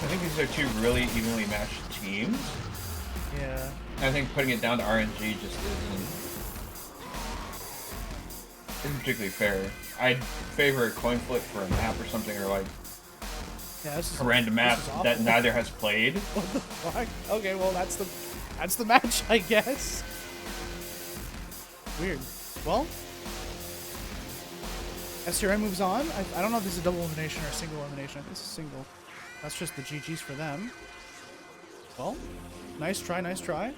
I think these are two really evenly matched teams. Yeah. I think putting it down to RNG just isn't particularly fair. I'd favor a coin flip for a map or something, or like a random map that neither has played. What the fuck? Okay, well that's the match, I guess. Weird. Well, ScrN moves on. I don't know if this is a double elimination or a single elimination. I think it's a single. That's just the GG's for them. Well, nice try, nice try.